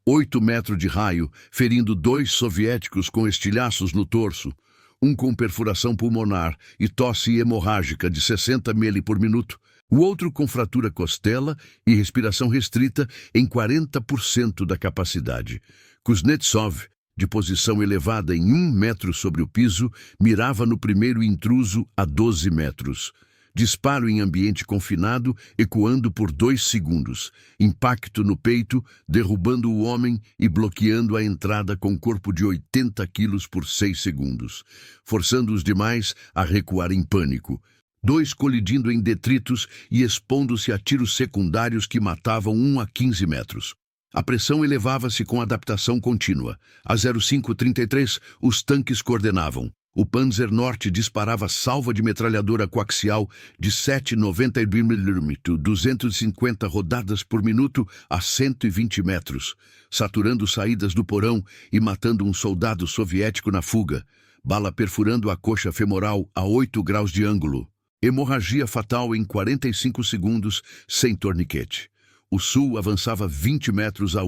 8 metros de raio, ferindo 2 soviéticos com estilhaços no torso, um com perfuração pulmonar e tosse hemorrágica de 60 ml por minuto, o outro com fratura costela e respiração restrita em 40% da capacidade. Kuznetsov, de posição elevada em 1 metro sobre o piso, mirava no primeiro intruso a 12 metros. Disparo em ambiente confinado, ecoando por 2 segundos. Impacto no peito, derrubando o homem e bloqueando a entrada com corpo de 80 quilos por 6 segundos, forçando os demais a recuar em pânico. 2 colidindo em detritos e expondo-se a tiros secundários que matavam 1 a 15 metros. A pressão elevava-se com adaptação contínua. A 05:33, os tanques coordenavam. O Panzer Norte disparava salva de metralhadora coaxial de 7,92 mm, 250 rodadas por minuto a 120 metros, saturando saídas do porão e matando um soldado soviético na fuga, bala perfurando a coxa femoral a 8 graus de ângulo. Hemorragia fatal em 45 segundos, sem torniquete. O Sul avançava 20 metros a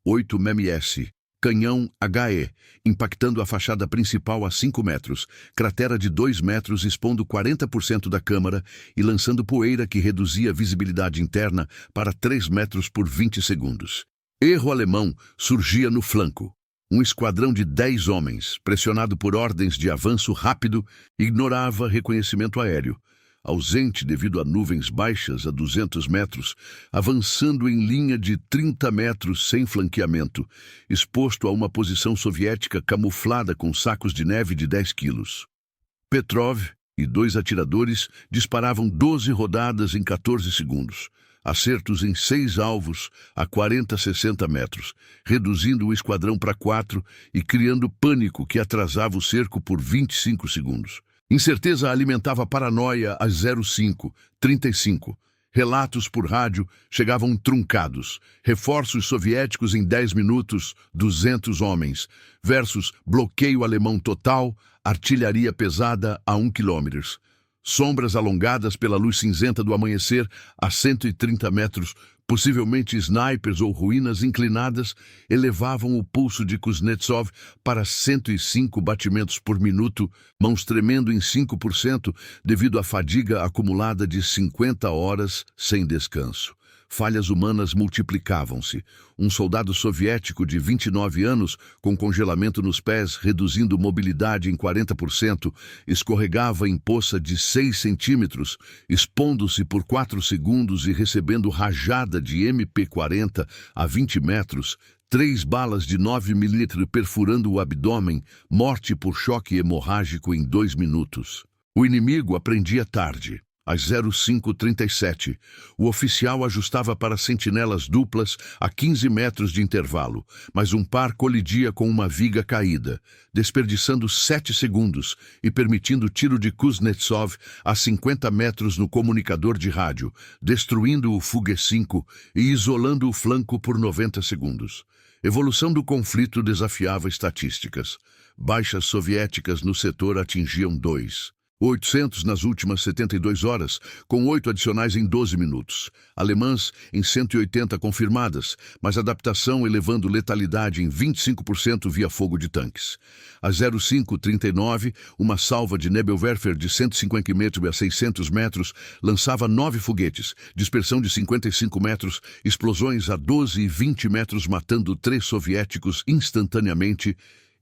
8 ms. Canhão HE, impactando a fachada principal a 5 metros, cratera de 2 metros expondo 40% da câmara e lançando poeira que reduzia a visibilidade interna para 3 metros por 20 segundos. Erro alemão surgia no flanco. Um esquadrão de 10 homens, pressionado por ordens de avanço rápido, ignorava reconhecimento aéreo. Ausente devido a nuvens baixas a 200 metros, avançando em linha de 30 metros sem flanqueamento, exposto a uma posição soviética camuflada com sacos de neve de 10 quilos. Petrov e 2 atiradores disparavam 12 rodadas em 14 segundos, acertos em 6 alvos a 40 60 metros, reduzindo o esquadrão para 4 e criando pânico que atrasava o cerco por 25 segundos. Incerteza alimentava paranoia às 05:35. Relatos por rádio chegavam truncados. Reforços soviéticos em 10 minutos, 200 homens. Versus bloqueio alemão total, artilharia pesada a 1 km. Sombras alongadas pela luz cinzenta do amanhecer a 130 metros, possivelmente snipers ou ruínas inclinadas, elevavam o pulso de Kuznetsov para 105 batimentos por minuto, mãos tremendo em 5% devido à fadiga acumulada de 50 horas sem descanso. Falhas humanas multiplicavam-se. Um soldado soviético de 29 anos, com congelamento nos pés, reduzindo mobilidade em 40%, escorregava em poça de 6 centímetros, expondo-se por 4 segundos e recebendo rajada de MP-40 a 20 metros, 3 balas de 9 mm perfurando o abdômen, morte por choque hemorrágico em 2 minutos. O inimigo aprendia tarde. Às 05:37, o oficial ajustava para sentinelas duplas a 15 metros de intervalo, mas um par colidia com uma viga caída, desperdiçando 7 segundos e permitindo tiro de Kuznetsov a 50 metros no comunicador de rádio, destruindo o Fugue-5 e isolando o flanco por 90 segundos. Evolução do conflito desafiava estatísticas. Baixas soviéticas no setor atingiam 800 nas últimas 72 horas, com 8 adicionais em 12 minutos. Alemãs em 180 confirmadas, mas adaptação elevando letalidade em 25% via fogo de tanques. Às 05:39, uma salva de Nebelwerfer de 150 metros a 600 metros lançava 9 foguetes, dispersão de 55 metros, explosões a 12 e 20 metros matando 3 soviéticos instantaneamente,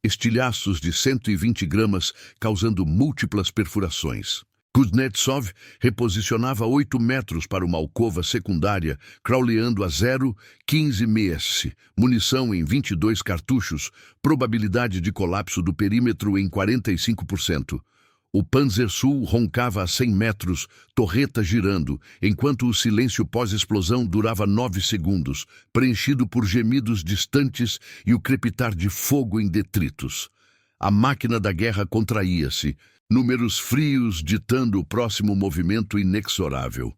estilhaços de 120 gramas, causando múltiplas perfurações. Kuznetsov reposicionava 8 metros para uma alcova secundária, crawleando a 0,15 ms, munição em 22 cartuchos, probabilidade de colapso do perímetro em 45%. O Panzer Sul roncava a 100 metros, torreta girando, enquanto o silêncio pós-explosão durava 9 segundos, preenchido por gemidos distantes e o crepitar de fogo em detritos. A máquina da guerra contraía-se, números frios ditando o próximo movimento inexorável.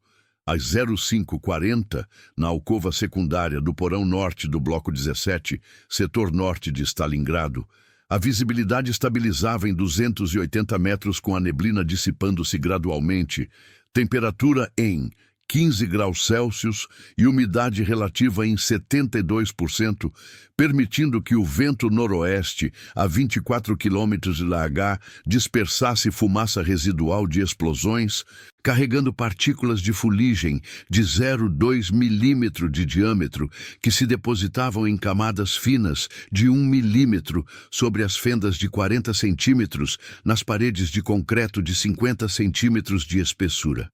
Às 05:40, na alcova secundária do porão norte do Bloco 17, setor norte de Stalingrado, a visibilidade estabilizava em 280 metros com a neblina dissipando-se gradualmente, temperatura em 15 graus Celsius e umidade relativa em 72%, permitindo que o vento noroeste, a 24 km de H, dispersasse fumaça residual de explosões, carregando partículas de fuligem de 0,2 milímetro de diâmetro que se depositavam em camadas finas de 1 milímetro sobre as fendas de 40 centímetros nas paredes de concreto de 50 centímetros de espessura.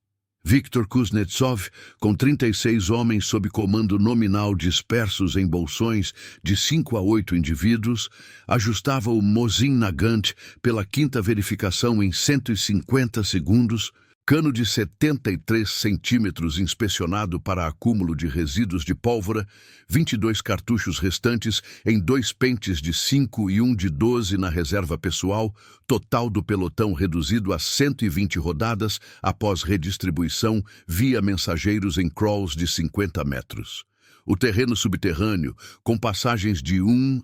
Viktor Kuznetsov, com 36 homens sob comando nominal dispersos em bolsões de 5 a 8 indivíduos, ajustava o Mosin Nagant pela quinta verificação em 150 segundos, Cano de 73 centímetros inspecionado para acúmulo de resíduos de pólvora, 22 cartuchos restantes em 2 pentes de 5 e um de 12 na reserva pessoal, total do pelotão reduzido a 120 rodadas após redistribuição via mensageiros em crawls de 50 metros. O terreno subterrâneo, com passagens de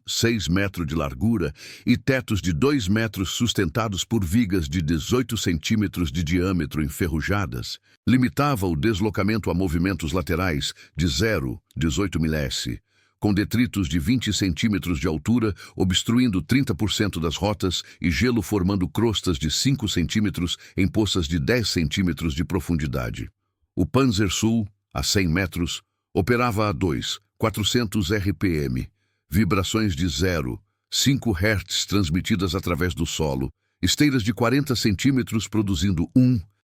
6 metros de largura e tetos de 2 metros sustentados por vigas de 18 centímetros de diâmetro enferrujadas, limitava o deslocamento a movimentos laterais de 0,18 ms, com detritos de 20 centímetros de altura obstruindo 30% das rotas e gelo formando crostas de 5 centímetros em poças de 10 centímetros de profundidade. O Panzer Sul, a 100 metros, operava a 400 RPM, vibrações de 0,5 Hz transmitidas através do solo, esteiras de 40 centímetros produzindo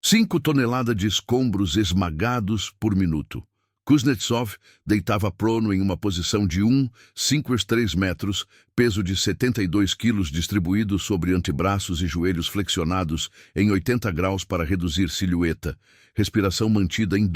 5 toneladas de escombros esmagados por minuto. Kuznetsov deitava prono em uma posição de 5,3 metros, peso de 72 quilos distribuído sobre antebraços e joelhos flexionados em 80 graus para reduzir silhueta. Respiração mantida em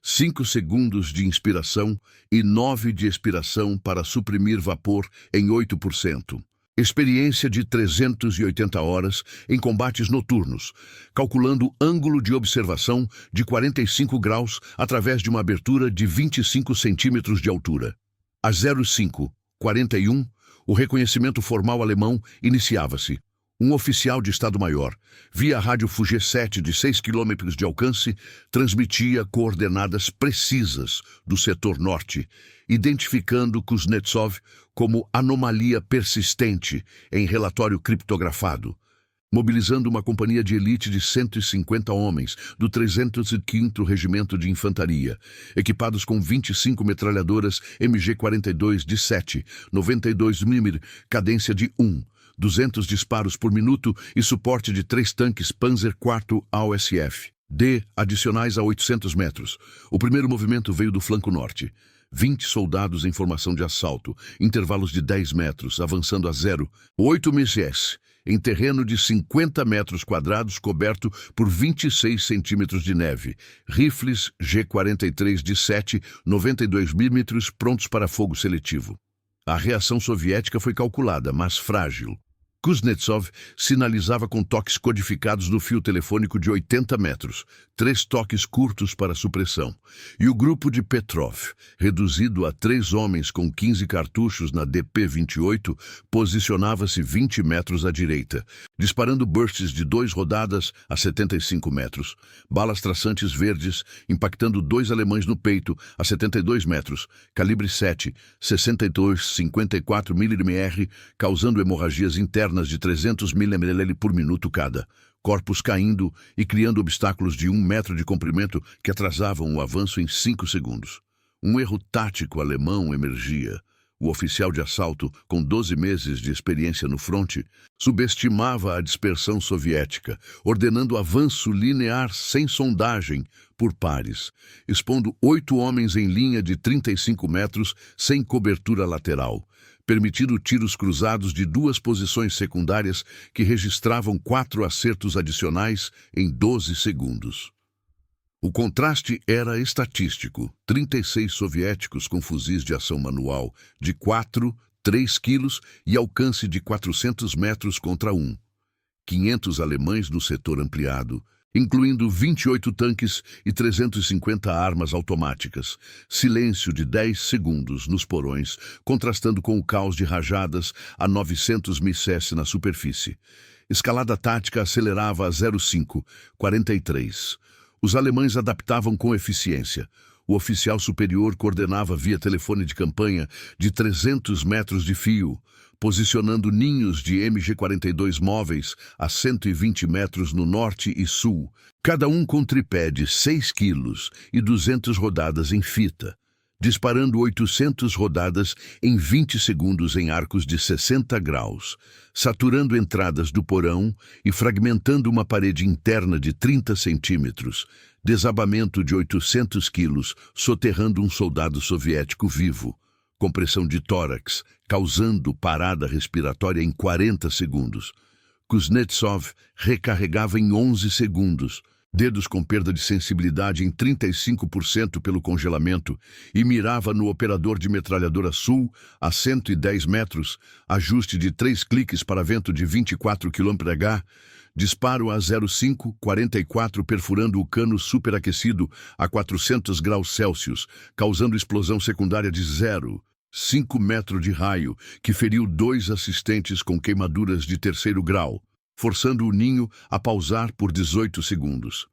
5 segundos de inspiração e 9 de expiração para suprimir vapor em 8%. Experiência de 380 horas em combates noturnos, calculando ângulo de observação de 45 graus através de uma abertura de 25 centímetros de altura. Às 05:41, o reconhecimento formal alemão iniciava-se. Um oficial de Estado-Maior, via rádio Fuge-7 de 6 km de alcance, transmitia coordenadas precisas do setor norte, identificando Kuznetsov como anomalia persistente em relatório criptografado, mobilizando uma companhia de elite de 150 homens do 305º Regimento de Infantaria, equipados com 25 metralhadoras MG-42 de 92 mm, cadência de 200 disparos por minuto e suporte de 3 tanques Panzer IV AOSF, adicionais a 800 metros. O primeiro movimento veio do flanco norte. 20 soldados em formação de assalto, intervalos de 10 metros, avançando a 0,8 ms, em terreno de 50 metros quadrados coberto por 26 centímetros de neve. Rifles G-43 de 92 mm prontos para fogo seletivo. A reação soviética foi calculada, mas frágil. Kuznetsov sinalizava com toques codificados no fio telefônico de 80 metros, 3 toques curtos para supressão. E o grupo de Petrov, reduzido a 3 homens com 15 cartuchos na DP-28, posicionava-se 20 metros à direita, disparando bursts de 2 rodadas a 75 metros. Balas traçantes verdes, impactando 2 alemães no peito a 72 metros, calibre 7, 62,54 mm, causando hemorragias internas de 300 ml por minuto cada, corpos caindo e criando obstáculos de 1 metro de comprimento que atrasavam o avanço em 5 segundos. Um erro tático alemão emergia. O oficial de assalto, com 12 meses de experiência no fronte, subestimava a dispersão soviética, ordenando avanço linear sem sondagem por pares, expondo 8 homens em linha de 35 metros sem cobertura lateral, permitindo tiros cruzados de 2 posições secundárias que registravam 4 acertos adicionais em 12 segundos. O contraste era estatístico. 36 soviéticos com fuzis de ação manual de 3 quilos e alcance de 400 metros contra 500 alemães no setor ampliado, incluindo 28 tanques e 350 armas automáticas. Silêncio de 10 segundos nos porões, contrastando com o caos de rajadas a 900 ms na superfície. Escalada tática acelerava a 05:43. Os alemães adaptavam com eficiência. O oficial superior coordenava via telefone de campanha de 300 metros de fio, posicionando ninhos de MG-42 móveis a 120 metros no norte e sul, cada um com tripé de 6 quilos e 200 rodadas em fita, disparando 800 rodadas em 20 segundos em arcos de 60 graus, saturando entradas do porão e fragmentando uma parede interna de 30 centímetros, desabamento de 800 quilos, soterrando um soldado soviético vivo, compressão de tórax, causando parada respiratória em 40 segundos. Kuznetsov recarregava em 11 segundos, dedos com perda de sensibilidade em 35% pelo congelamento, e mirava no operador de metralhadora Sul a 110 metros, ajuste de 3 cliques para vento de 24 km/h, disparo a 0,544 perfurando o cano superaquecido a 400 graus Celsius, causando explosão secundária de 0,5 metro de raio, que feriu 2 assistentes com queimaduras de 3º grau, forçando o ninho a pausar por 18 segundos.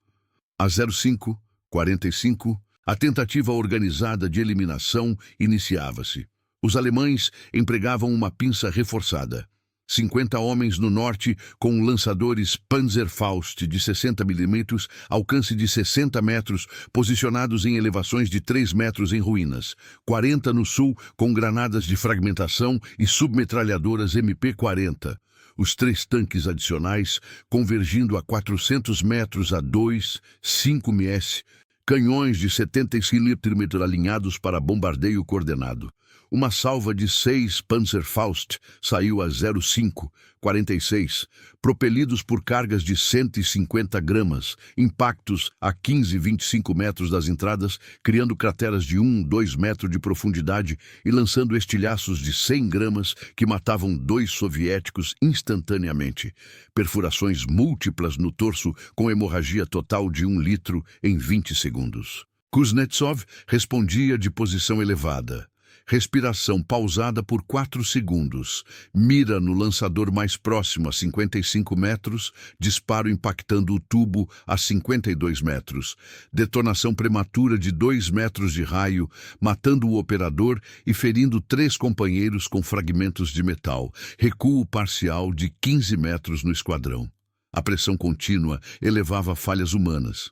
A 0,545, a tentativa organizada de eliminação iniciava-se. Os alemães empregavam uma pinça reforçada. 50 homens no norte com lançadores Panzerfaust de 60 mm, alcance de 60 metros, posicionados em elevações de 3 metros em ruínas. 40 no sul com granadas de fragmentação e submetralhadoras MP-40. Os 3 tanques adicionais convergindo a 400 metros a 2,5 ms, canhões de 75 mm alinhados para bombardeio coordenado. Uma salva de 6 Panzerfaust saiu a 0,546, propelidos por cargas de 150 gramas, impactos a 15 e 25 metros das entradas, criando crateras de 2 metros de profundidade e lançando estilhaços de 100 gramas que matavam 2 soviéticos instantaneamente. Perfurações múltiplas no torso com hemorragia total de 1 litro em 20 segundos. Kuznetsov respondia de posição elevada. Respiração pausada por 4 segundos. Mira no lançador mais próximo a 55 metros. Disparo impactando o tubo a 52 metros. Detonação prematura de 2 metros de raio, matando o operador e ferindo 3 companheiros com fragmentos de metal. Recuo parcial de 15 metros no esquadrão. A pressão contínua elevava falhas humanas.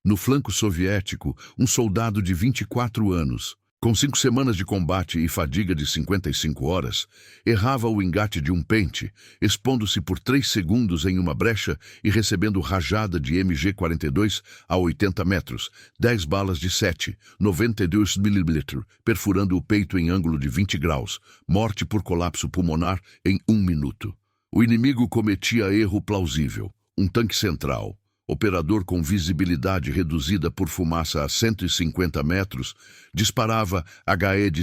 No flanco soviético, um soldado de 24 anos, com 5 semanas de combate e fadiga de 55 horas, errava o engate de um pente, expondo-se por 3 segundos em uma brecha e recebendo rajada de MG-42 a 80 metros, 10 balas de 7,92 mm, perfurando o peito em ângulo de 20 graus, morte por colapso pulmonar em 1 minuto. O inimigo cometia erro plausível. Um tanque central, operador com visibilidade reduzida por fumaça a 150 metros, disparava HE de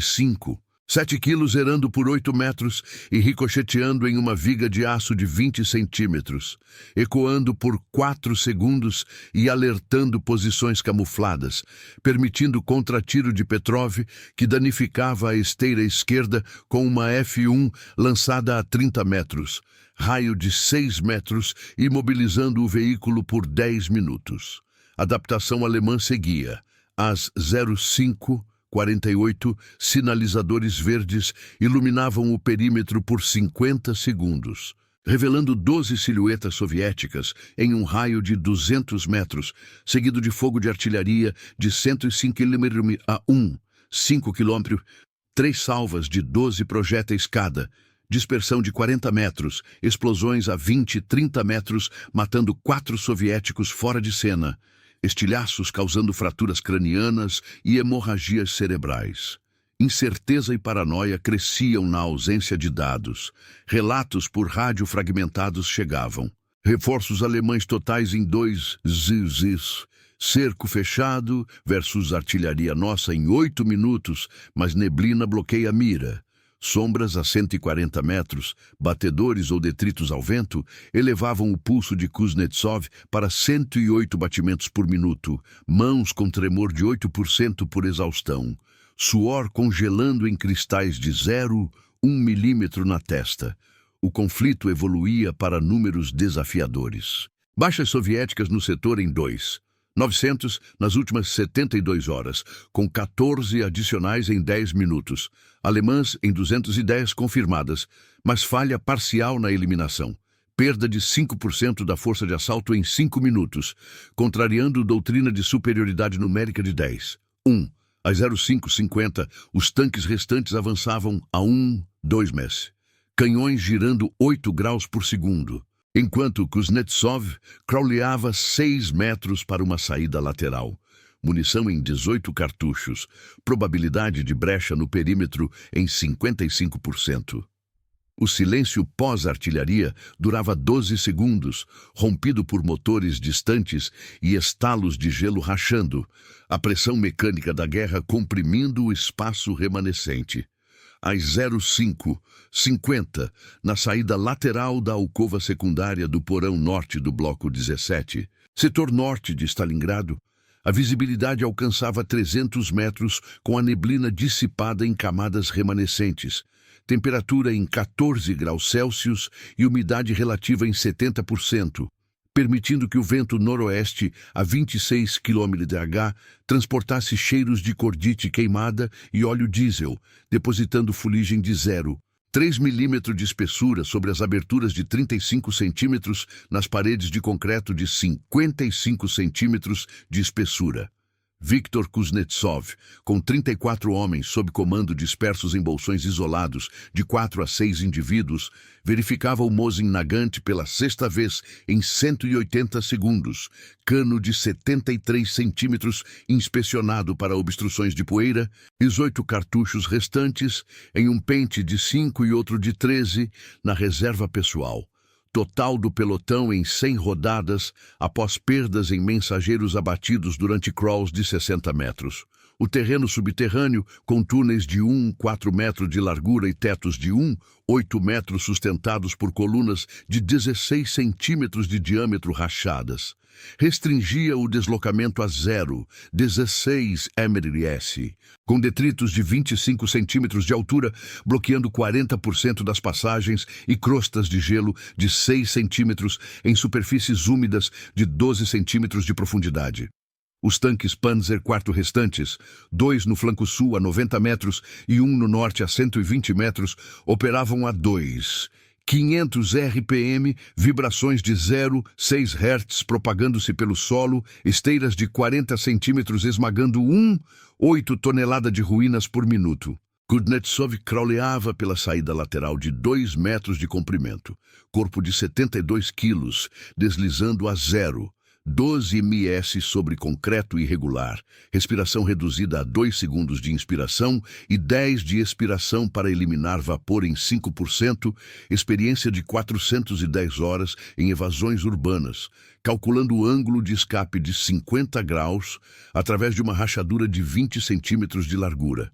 7 quilos errando por 8 metros e ricocheteando em uma viga de aço de 20 centímetros, ecoando por 4 segundos e alertando posições camufladas, permitindo contratiro de Petrov, que danificava a esteira esquerda com uma F1 lançada a 30 metros, raio de 6 metros, imobilizando o veículo por 10 minutos. A adaptação alemã seguia. Às 0,548, sinalizadores verdes iluminavam o perímetro por 50 segundos, revelando 12 silhuetas soviéticas em um raio de 200 metros, seguido de fogo de artilharia de 105 km a 5 km, 3 salvas de 12 projéteis cada, dispersão de 40 metros, explosões a 20 e 30 metros, matando 4 soviéticos fora de cena, estilhaços causando fraturas cranianas e hemorragias cerebrais. Incerteza e paranoia cresciam na ausência de dados. Relatos por rádio fragmentados chegavam. Reforços alemães totais em 2 ZZs. Cerco fechado versus artilharia nossa em 8 minutos, mas neblina bloqueia a mira. Sombras a 140 metros, batedores ou detritos ao vento, elevavam o pulso de Kuznetsov para 108 batimentos por minuto, mãos com tremor de 8% por exaustão, suor congelando em cristais de 0,1 milímetro na testa. O conflito evoluía para números desafiadores. Baixas soviéticas no setor em 900 nas últimas 72 horas, com 14 adicionais em 10 minutos. Alemãs em 210 confirmadas, mas falha parcial na eliminação. Perda de 5% da força de assalto em 5 minutos, contrariando doutrina de superioridade numérica de 10. Às 0,550, os tanques restantes avançavam a 2 ms. Canhões girando 8 graus por segundo, enquanto Kuznetsov crawleava 6 metros para uma saída lateral. Munição em 18 cartuchos, probabilidade de brecha no perímetro em 55%. O silêncio pós-artilharia durava 12 segundos, rompido por motores distantes e estalos de gelo rachando, a pressão mecânica da guerra comprimindo o espaço remanescente. Às 05:50, na saída lateral da alcova secundária do porão norte do Bloco 17, setor norte de Stalingrado, a visibilidade alcançava 300 metros com a neblina dissipada em camadas remanescentes, temperatura em 14 graus Celsius e umidade relativa em 70%, permitindo que o vento noroeste a 26 km/h transportasse cheiros de cordite queimada e óleo diesel, depositando fuligem de 0,3 milímetro de espessura sobre as aberturas de 35 centímetros nas paredes de concreto de 55 centímetros de espessura. Viktor Kuznetsov, com 34 homens sob comando dispersos em bolsões isolados de 4 a 6 indivíduos, verificava o Mosin Nagant pela sexta vez em 180 segundos, cano de 73 centímetros inspecionado para obstruções de poeira, 18 cartuchos restantes em um pente de 5 e outro de 13 na reserva pessoal. Total do pelotão em 100 rodadas, após perdas em mensageiros abatidos durante crawls de 60 metros. O terreno subterrâneo, com túneis de 1,4 metros de largura e tetos de 1,8 metros sustentados por colunas de 16 centímetros de diâmetro rachadas, restringia o deslocamento a 0,16 ms, com detritos de 25 centímetros de altura, bloqueando 40% das passagens e crostas de gelo de 6 centímetros em superfícies úmidas de 12 centímetros de profundidade. Os tanques Panzer IV restantes, 2 no flanco sul a 90 metros e 1 no norte a 120 metros, operavam a 500 RPM, vibrações de 0,6 Hz propagando-se pelo solo, esteiras de 40 centímetros esmagando 1,8 tonelada de ruínas por minuto. Kuznetsov crawleava pela saída lateral de 2 metros de comprimento, corpo de 72 quilos, deslizando a 0,12 ms sobre concreto irregular, respiração reduzida a 2 segundos de inspiração e 10 de expiração para eliminar vapor em 5%, experiência de 410 horas em evasões urbanas, calculando o ângulo de escape de 50 graus através de uma rachadura de 20 centímetros de largura.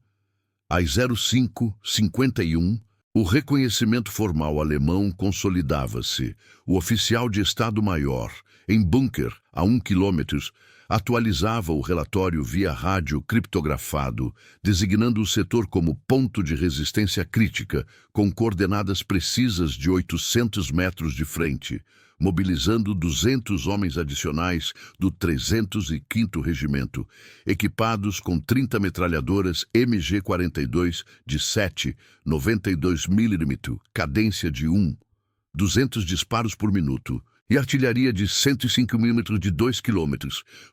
Às 05:51, o reconhecimento formal alemão consolidava-se. O oficial de Estado-Maior, em bunker, a 1 km, atualizava o relatório via rádio criptografado, designando o setor como ponto de resistência crítica, com coordenadas precisas de 800 metros de frente, mobilizando 200 homens adicionais do 305º Regimento, equipados com 30 metralhadoras MG-42 de 7,92 mm, cadência de 200 disparos por minuto, e artilharia de 105 mm de 2 km,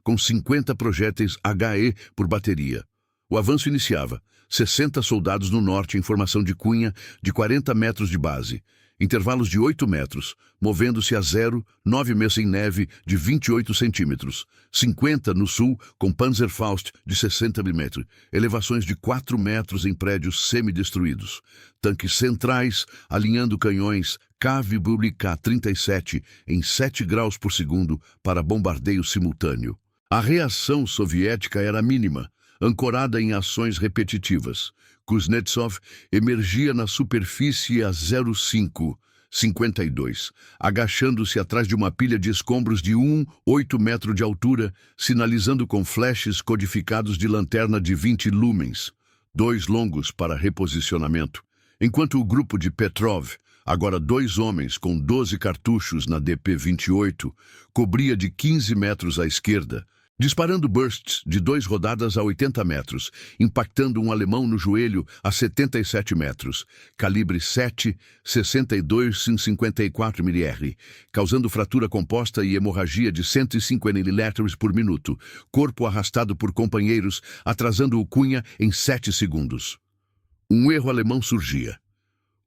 com 50 projéteis HE por bateria. O avanço iniciava, 60 soldados no norte em formação de cunha de 40 metros de base, intervalos de 8 metros, movendo-se a 0,9 ms em neve de 28 centímetros, 50 no sul com Panzerfaust de 60 mm, elevações de 4 metros em prédios semidestruídos, tanques centrais alinhando canhões KV K-37 em 7 graus por segundo para bombardeio simultâneo. A reação soviética era mínima, ancorada em ações repetitivas. Kuznetsov emergia na superfície a 05:52, agachando-se atrás de uma pilha de escombros de 1,8 metro de altura, sinalizando com flashes codificados de lanterna de 20 lumens, 2 longos para reposicionamento, enquanto o grupo de Petrov, agora 2 homens com 12 cartuchos na DP-28, cobria de 15 metros à esquerda, disparando bursts de 2 rodadas a 80 metros, impactando um alemão no joelho a 77 metros, calibre 7,62 em 54 mm, causando fratura composta e hemorragia de 105 ml por minuto, corpo arrastado por companheiros, atrasando o cunha em 7 segundos. Um erro alemão surgia.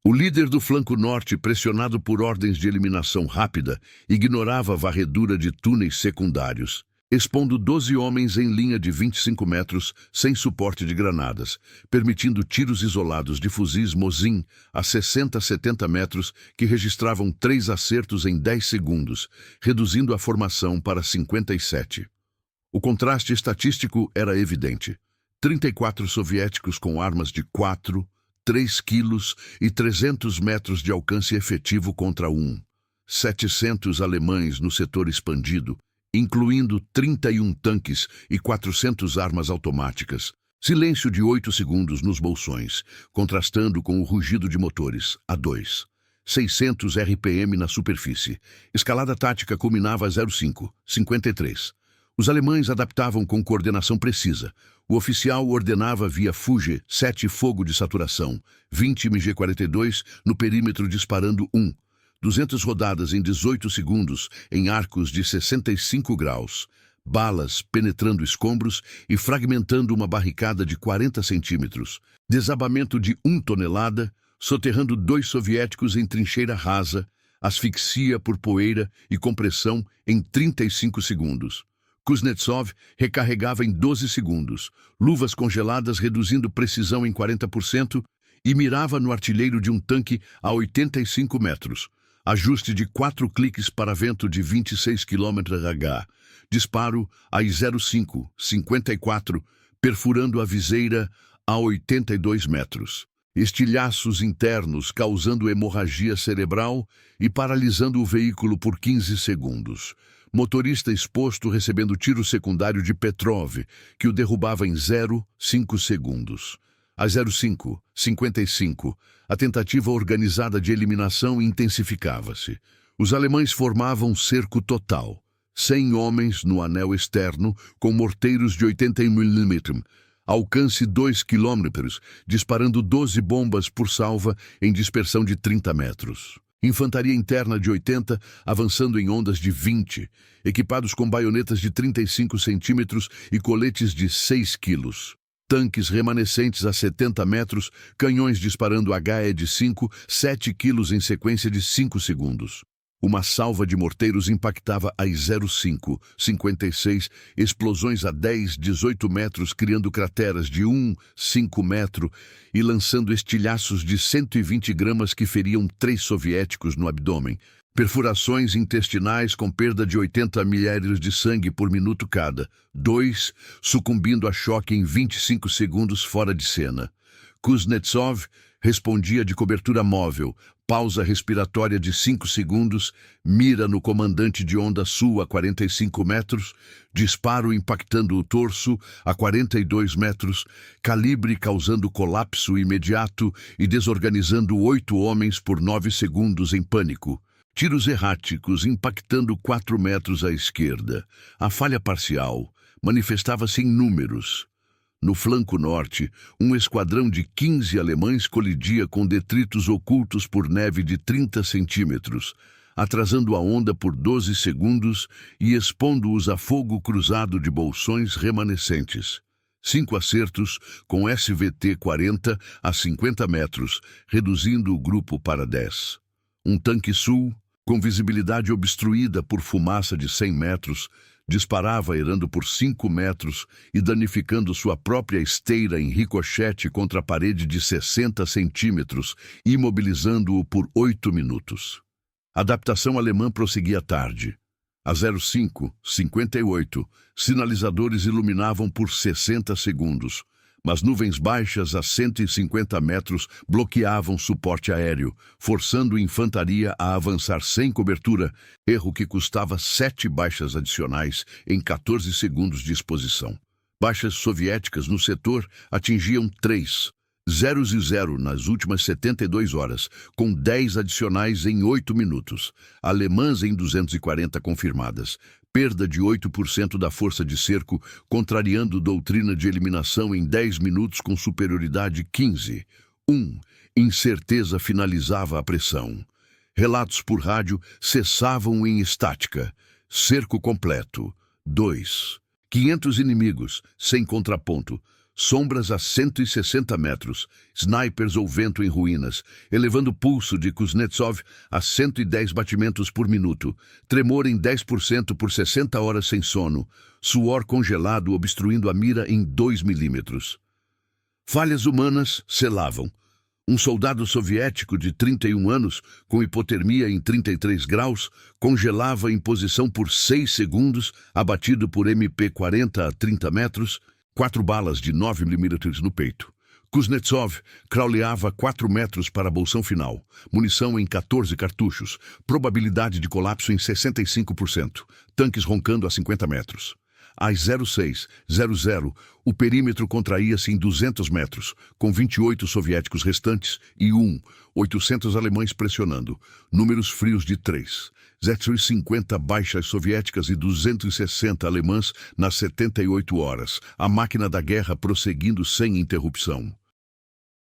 O líder do flanco norte, pressionado por ordens de eliminação rápida, ignorava a varredura de túneis secundários. expondo 12 homens em linha de 25 metros sem suporte de granadas, permitindo tiros isolados de fuzis Mosin a 60 a 70 metros que registravam 3 acertos em 10 segundos, reduzindo a formação para 57. O contraste estatístico era evidente. 34 soviéticos com armas de 4, 3 quilos e 300 metros de alcance efetivo contra 700 alemães no setor expandido, incluindo 31 tanques e 400 armas automáticas. Silêncio de 8 segundos nos bolsões, contrastando com o rugido de motores, a 2. 600 RPM na superfície. Escalada tática culminava a 05:53. Os alemães adaptavam com coordenação precisa. O oficial ordenava via Fuge 7 fogo de saturação, 20 MG-42 no perímetro disparando 200 rodadas em 18 segundos em arcos de 65 graus. Balas penetrando escombros e fragmentando uma barricada de 40 centímetros. Desabamento de 1 tonelada, soterrando 2 soviéticos em trincheira rasa. Asfixia por poeira e compressão em 35 segundos. Kuznetsov recarregava em 12 segundos, luvas congeladas reduzindo precisão em 40% e mirava no artilheiro de um tanque a 85 metros. Ajuste de 4 cliques para vento de 26 km/h. Disparo a 05:54, perfurando a viseira a 82 metros. Estilhaços internos causando hemorragia cerebral e paralisando o veículo por 15 segundos. Motorista exposto recebendo tiro secundário de Petrov, que o derrubava em 0,5 segundos. A 05:55, a tentativa organizada de eliminação intensificava-se. Os alemães formavam cerco total. 100 homens no anel externo, com morteiros de 81 mm, alcance 2 km, disparando 12 bombas por salva em dispersão de 30 metros. Infantaria interna de 80, avançando em ondas de 20, equipados com baionetas de 35 centímetros e coletes de 6 quilos. Tanques remanescentes a 70 metros, canhões disparando HE de 5, 7 quilos em sequência de 5 segundos. Uma salva de morteiros impactava a 05:56, explosões a 10, 18 metros, criando crateras de 5 metro e lançando estilhaços de 120 gramas que feriam 3 soviéticos no abdômen. Perfurações intestinais com perda de 80 ml de sangue por minuto cada. 2, sucumbindo a choque em 25 segundos fora de cena. Kuznetsov respondia de cobertura móvel, pausa respiratória de 5 segundos, mira no comandante de onda sul a 45 metros, disparo impactando o torso a 42 metros, calibre causando colapso imediato e desorganizando 8 homens por 9 segundos em pânico. Tiros erráticos impactando 4 metros à esquerda. A falha parcial manifestava-se em números. No flanco norte, um esquadrão de 15 alemães colidia com detritos ocultos por neve de 30 centímetros, atrasando a onda por 12 segundos e expondo-os a fogo cruzado de bolsões remanescentes. 5 acertos com SVT-40 a 50 metros, reduzindo o grupo para 10. Um tanque sul, com visibilidade obstruída por fumaça de 100 metros, disparava errando por 5 metros e danificando sua própria esteira em ricochete contra a parede de 60 centímetros, imobilizando-o por 8 minutos. A adaptação alemã prosseguia tarde. A 05:58, sinalizadores iluminavam por 60 segundos, mas nuvens baixas a 150 metros bloqueavam suporte aéreo, forçando a infantaria a avançar sem cobertura, erro que custava 7 baixas adicionais em 14 segundos de exposição. Baixas soviéticas no setor atingiam 3, 0 nas últimas 72 horas, com 10 adicionais em 8 minutos, alemãs em 240 confirmadas. Perda de 8% da força de cerco, contrariando doutrina de eliminação em 10 minutos com superioridade 15. 1. Incerteza finalizava a pressão. Relatos por rádio cessavam em estática. Cerco completo. 2. 500 inimigos, sem contraponto. Sombras a 160 metros, snipers ou vento em ruínas, elevando o pulso de Kuznetsov a 110 batimentos por minuto, tremor em 10% por 60 horas sem sono, suor congelado obstruindo a mira em 2 milímetros. Falhas humanas selavam. Um soldado soviético de 31 anos, com hipotermia em 33 graus, congelava em posição por 6 segundos, abatido por MP-40 a 30 metros, 4 balas de 9 milímetros no peito. Kuznetsov crawleava 4 metros para a bolsão final, munição em 14 cartuchos, probabilidade de colapso em 65%, tanques roncando a 50 metros. Às 06:00, o perímetro contraía-se em 200 metros, com 28 soviéticos restantes e 800 alemães pressionando. Números frios de 3. 750 baixas soviéticas e 260 alemãs nas 78 horas. A máquina da guerra prosseguindo sem interrupção.